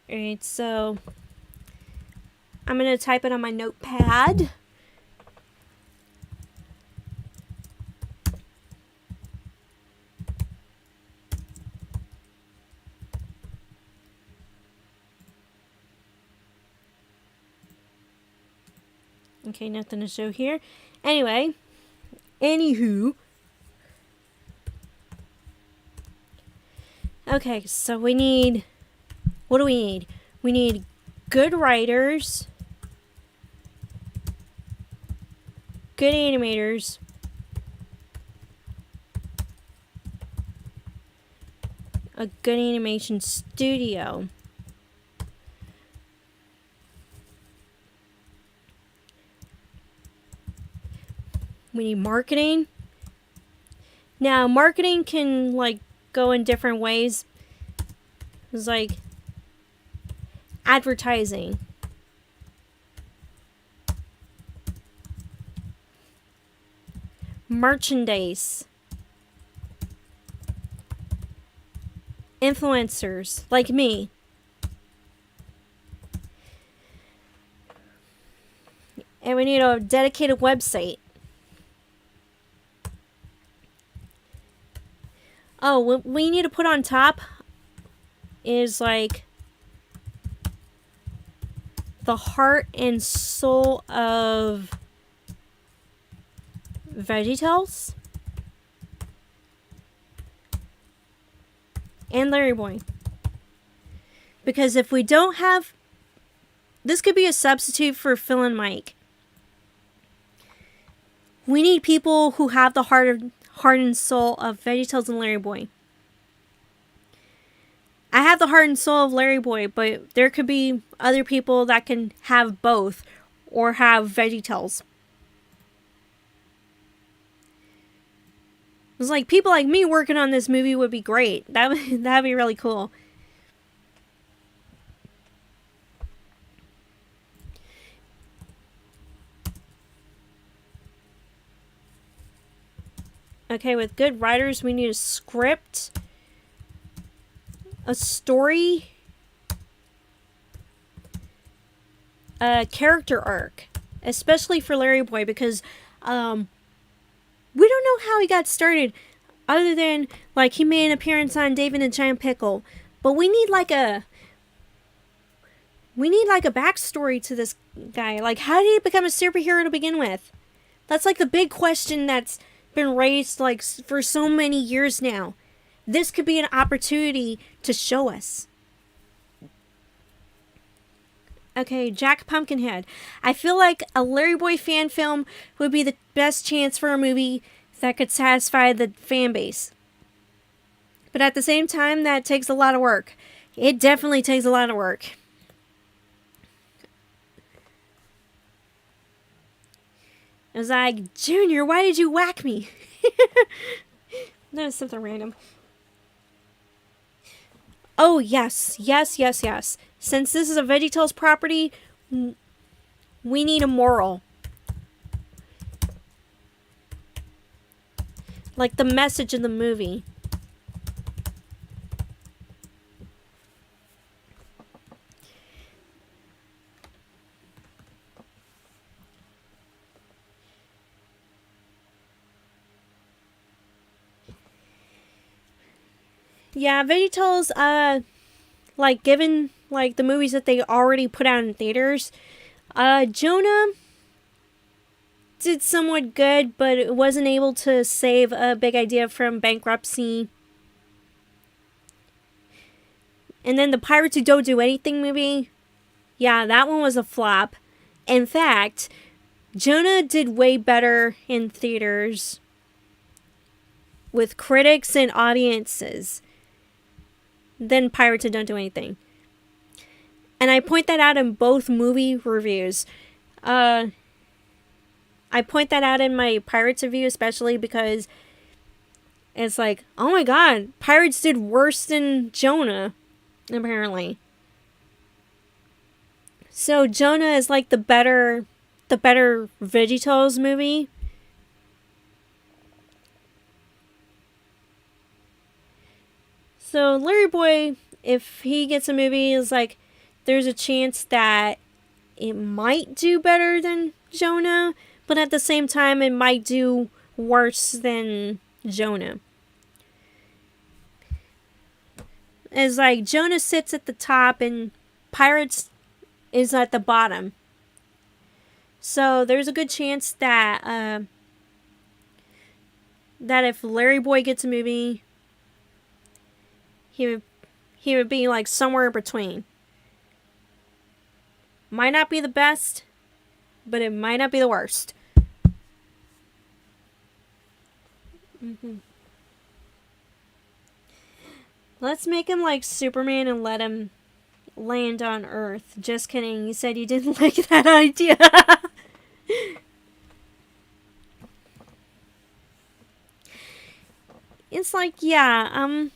Alright, so I'm going to type it on my notepad. Okay, nothing to show here. Anyway, anywho. Okay, so we need... What do we need? We need good writers, good animators, a good animation studio. We need marketing. Now, marketing can like go in different ways. It's like advertising, merchandise, influencers like me. And we need a dedicated website. Oh, what we need to put on top is like the heart and soul of VeggieTales and LarryBoy. Because if we don't have... This could be a substitute for Phil and Mike. We need people who have the heart and soul of VeggieTales and LarryBoy. I have the heart and soul of LarryBoy, but there could be other people that can have both or have VeggieTales. It's like people like me working on this movie would be great. That'd be really cool. Okay, with good writers, we need a script, a story, a character arc, especially for LarryBoy because we don't know how he got started other than like he made an appearance on David and Giant Pickle, but we need like a backstory to this guy. Like, how did he become a superhero to begin with? That's like the big question that's been raised like for so many years now. This could be an opportunity to show us. Okay, Jack Pumpkinhead. I feel like a LarryBoy fan film would be the best chance for a movie that could satisfy the fan base. But at the same time, that takes a lot of work. It definitely takes a lot of work. I was like, Junior, why did you whack me? That was something random. Oh, yes. Since this is a VeggieTales property, we need a moral. Like the message in the movie. Yeah, VeggieTales, like, given, like, the movies that they already put out in theaters, Jonah did somewhat good, but it wasn't able to save A Big Idea from bankruptcy. And then the Pirates Who Don't Do Anything movie, yeah, that one was a flop. In fact, Jonah did way better in theaters with critics and audiences than Pirates Who Don't Do Anything. And I point that out in both movie reviews. I point that out in my Pirates review, especially because it's like, oh my god, Pirates did worse than Jonah, apparently. So Jonah is like the better VeggieTales movie. So LarryBoy, if he gets a movie, is like, there's a chance that it might do better than Jonah, but at the same time, it might do worse than Jonah. It's like Jonah sits at the top and Pirates is at the bottom. So there's a good chance that that if LarryBoy gets a movie, he would be like somewhere in between. Might not be the best, but it might not be the worst. Let's make him like Superman and let him land on Earth. Just kidding. You said you didn't like that idea. It's like, yeah, I'm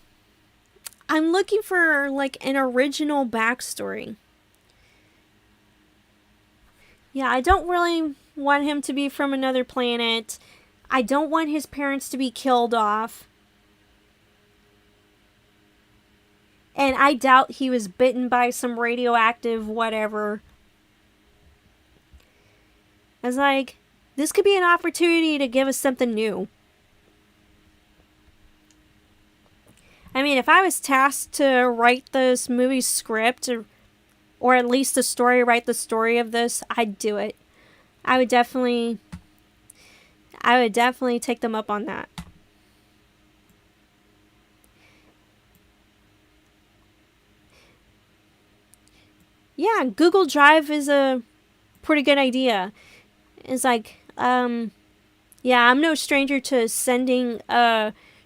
looking for like an original backstory. Yeah, I don't really want him to be from another planet. I don't want his parents to be killed off. And I doubt he was bitten by some radioactive whatever. I was like, this could be an opportunity to give us something new. I mean, if I was tasked to write this movie script, or at least write the story of this, I'd do it. I would definitely take them up on that. Yeah, Google Drive is a pretty good idea. It's like, yeah, I'm no stranger to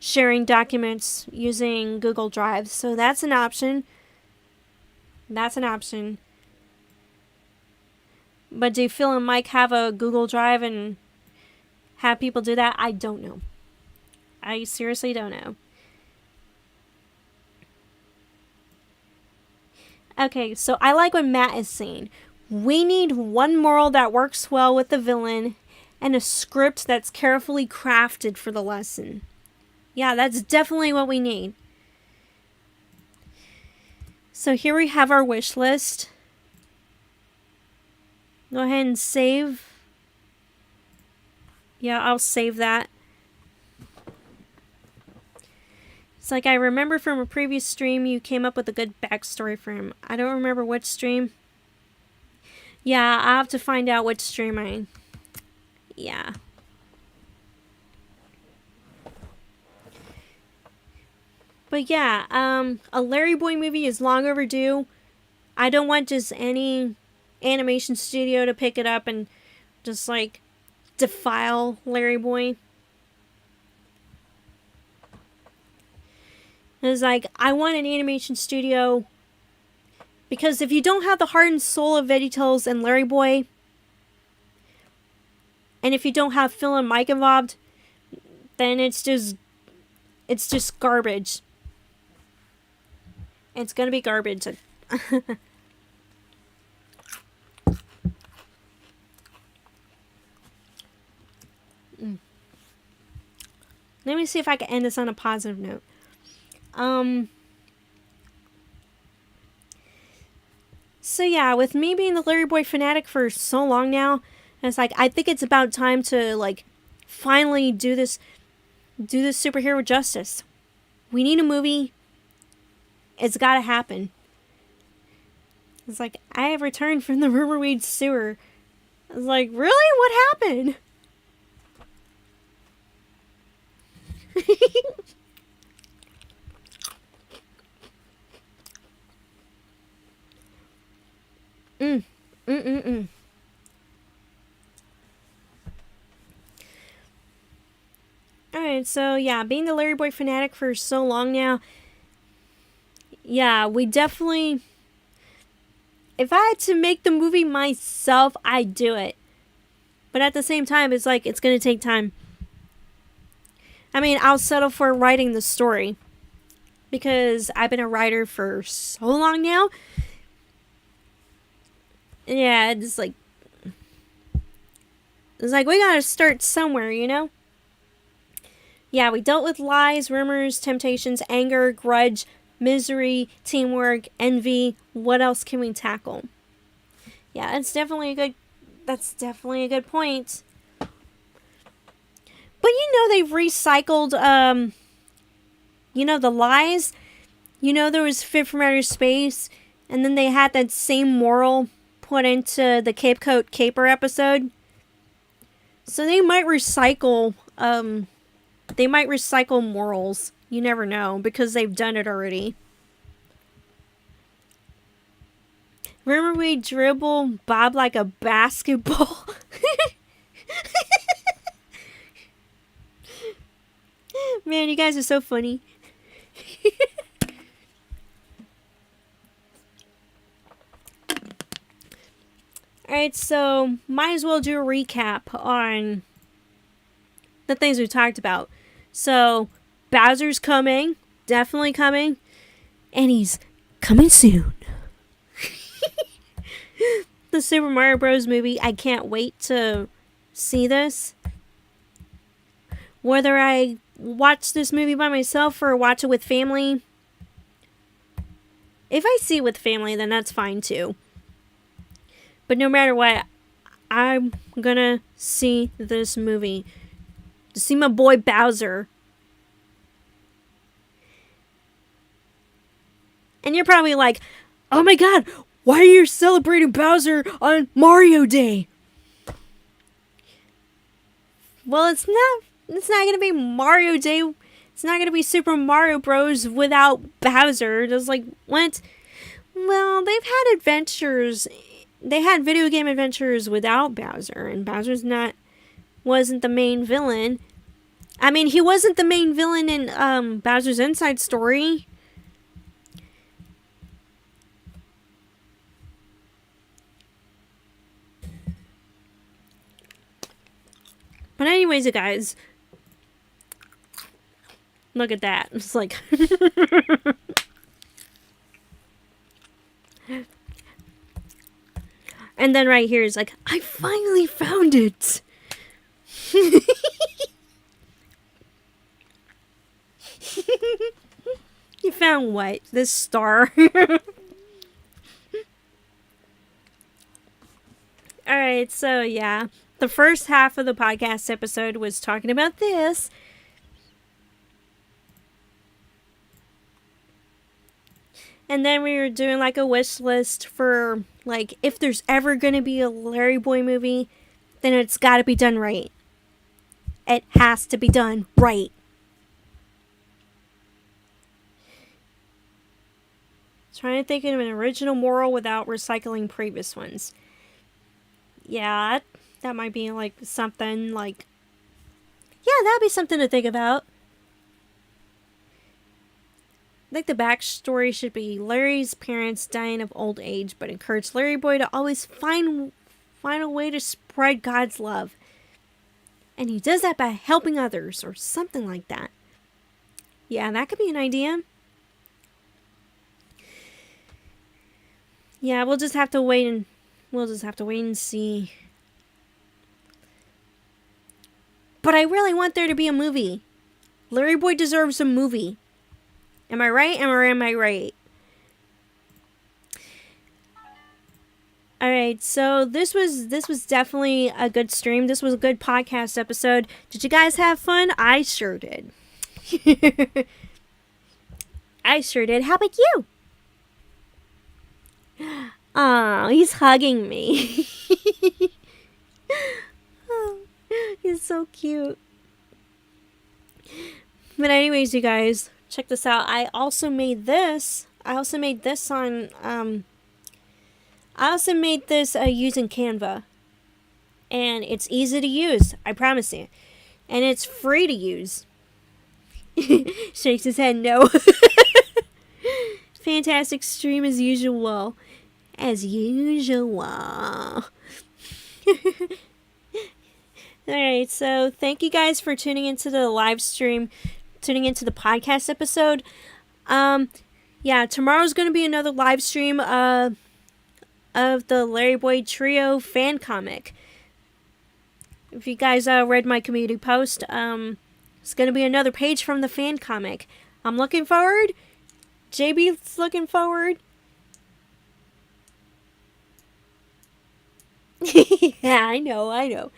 sharing documents using Google Drive, so that's an option. But do Phil and Mike have a Google Drive and have people do that? I don't know. I seriously don't know. Okay, so I like what Matt is saying. We need one moral that works well with the villain and a script that's carefully crafted for the lesson. Yeah, that's definitely what we need. So here we have our wish list. Go ahead and save. Yeah, I'll save that. It's like I remember from a previous stream you came up with a good backstory for him. I don't remember which stream. Yeah, I'll have to find out which stream Yeah. But yeah, a LarryBoy movie is long overdue. I don't want just any animation studio to pick it up and just like defile LarryBoy. It's like, I want an animation studio, because if you don't have the heart and soul of VeggieTales and LarryBoy, and if you don't have Phil and Mike involved, then it's just garbage. It's gonna be garbage. Let me see if I can end this on a positive note. So yeah, with me being the LarryBoy fanatic for so long now, it's like, I think it's about time to like finally do this superhero justice. We need a movie It's gotta happen. It's like, I have returned from the Rumorweed sewer. I was like, really? What happened? Alright, so yeah, being the LarryBoy fanatic for so long now, yeah, we definitely... If I had to make the movie myself, I'd do it. But at the same time, it's like, it's gonna take time. I mean, I'll settle for writing the story. Because I've been a writer for so long now. Yeah, it's like... It's like, we gotta start somewhere, you know? Yeah, we dealt with lies, rumors, temptations, anger, grudge, misery, teamwork, envy. What else can we tackle? Yeah, that's definitely a good point. But you know they've recycled, you know, the lies? You know there was Fit from Outer Space, and then they had that same moral put into the Cape Coat Caper episode. So they might recycle, morals. You never know, because they've done it already. Remember we dribble Bob like a basketball? Man, you guys are so funny. Alright, so might as well do a recap on the things we talked about. So, Bowser's coming. Definitely coming. And he's coming soon. The Super Mario Bros. Movie. I can't wait to see this. Whether I watch this movie by myself or watch it with family. If I see it with family, then that's fine too. But no matter what, I'm gonna see this movie. To see my boy Bowser. And you're probably like, oh my god, why are you celebrating Bowser on Mario Day? Well, it's not gonna be Mario Day. It's not gonna be Super Mario Bros. Without Bowser. Just like, what? Well, they've had adventures. They had video game adventures without Bowser, and wasn't the main villain. I mean, he wasn't the main villain in Bowser's Inside Story. But anyways, you guys, look at that. It's like... And then right here is like, I finally found it. You found what? This star. Alright, so yeah. The first half of the podcast episode was talking about this. And then we were doing like a wish list for, like, if there's ever going to be a LarryBoy movie, then it's got to be done right. It has to be done right. Trying to think of an original moral without recycling previous ones. Yeah, that might be like something like... Yeah, that'd be something to think about. I think the backstory should be Larry's parents dying of old age, but encourage LarryBoy to always find a way to spread God's love. And he does that by helping others, or something like that. Yeah, that could be an idea. Yeah, we'll just have to wait and see. But I really want there to be a movie. LarryBoy deserves a movie. Am I right? Or am I right? Alright, so this was definitely a good stream. This was a good podcast episode. Did you guys have fun? I sure did. I sure did. How about you? Oh, he's hugging me. Oh, he's so cute. But anyways, you guys, check this out. I also made this using Canva. And it's easy to use, I promise you. And it's free to use. Shakes his head no. Fantastic stream as usual. As usual. Alright, so thank you guys for tuning into the live stream, tuning into the podcast episode. Yeah, tomorrow's going to be another live stream of the LarryBoy Trio fan comic. If you guys read my community post, it's going to be another page from the fan comic. I'm looking forward. JB's looking forward. Yeah, I know.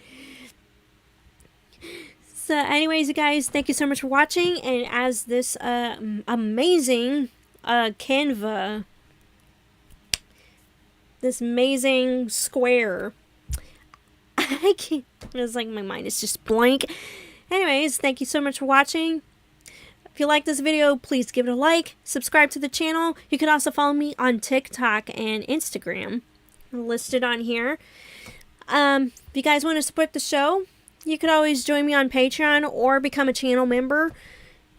So anyways, you guys, thank you so much for watching. And as this amazing Canva, this amazing square, I can't, it's like my mind is just blank. Anyways, thank you so much for watching. If you like this video, please give it a like, subscribe to the channel. You can also follow me on TikTok and Instagram, listed on here. If you guys want to support the show, you could always join me on Patreon or become a channel member.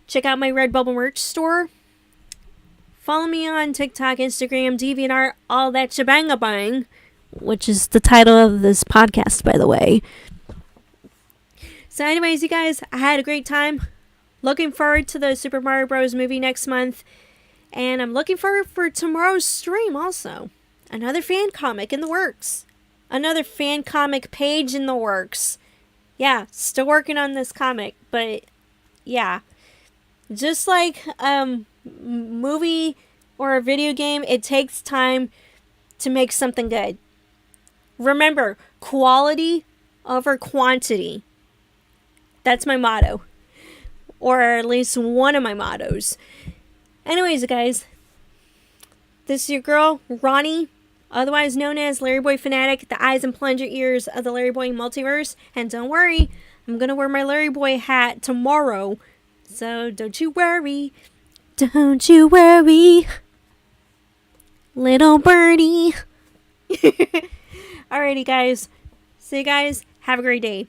Check out my Redbubble merch store. Follow me on TikTok, Instagram, DeviantArt, all that Shi-Banga-Bang, which is the title of this podcast, by the way. So anyways, you guys, I had a great time. Looking forward to the Super Mario Bros. Movie next month. And I'm looking forward for tomorrow's stream also. Another fan comic in the works. Another fan comic page in the works. Yeah, still working on this comic, but yeah. Just like movie or a video game, it takes time to make something good. Remember, quality over quantity. That's my motto. Or at least one of my mottos. Anyways, guys, this is your girl, Ronnie, otherwise known as LarryBoy Fanatic, the eyes and plunger ears of the LarryBoy multiverse. And don't worry, I'm going to wear my LarryBoy hat tomorrow. So don't you worry. Don't you worry, little birdie. Alrighty, guys. See you guys. Have a great day.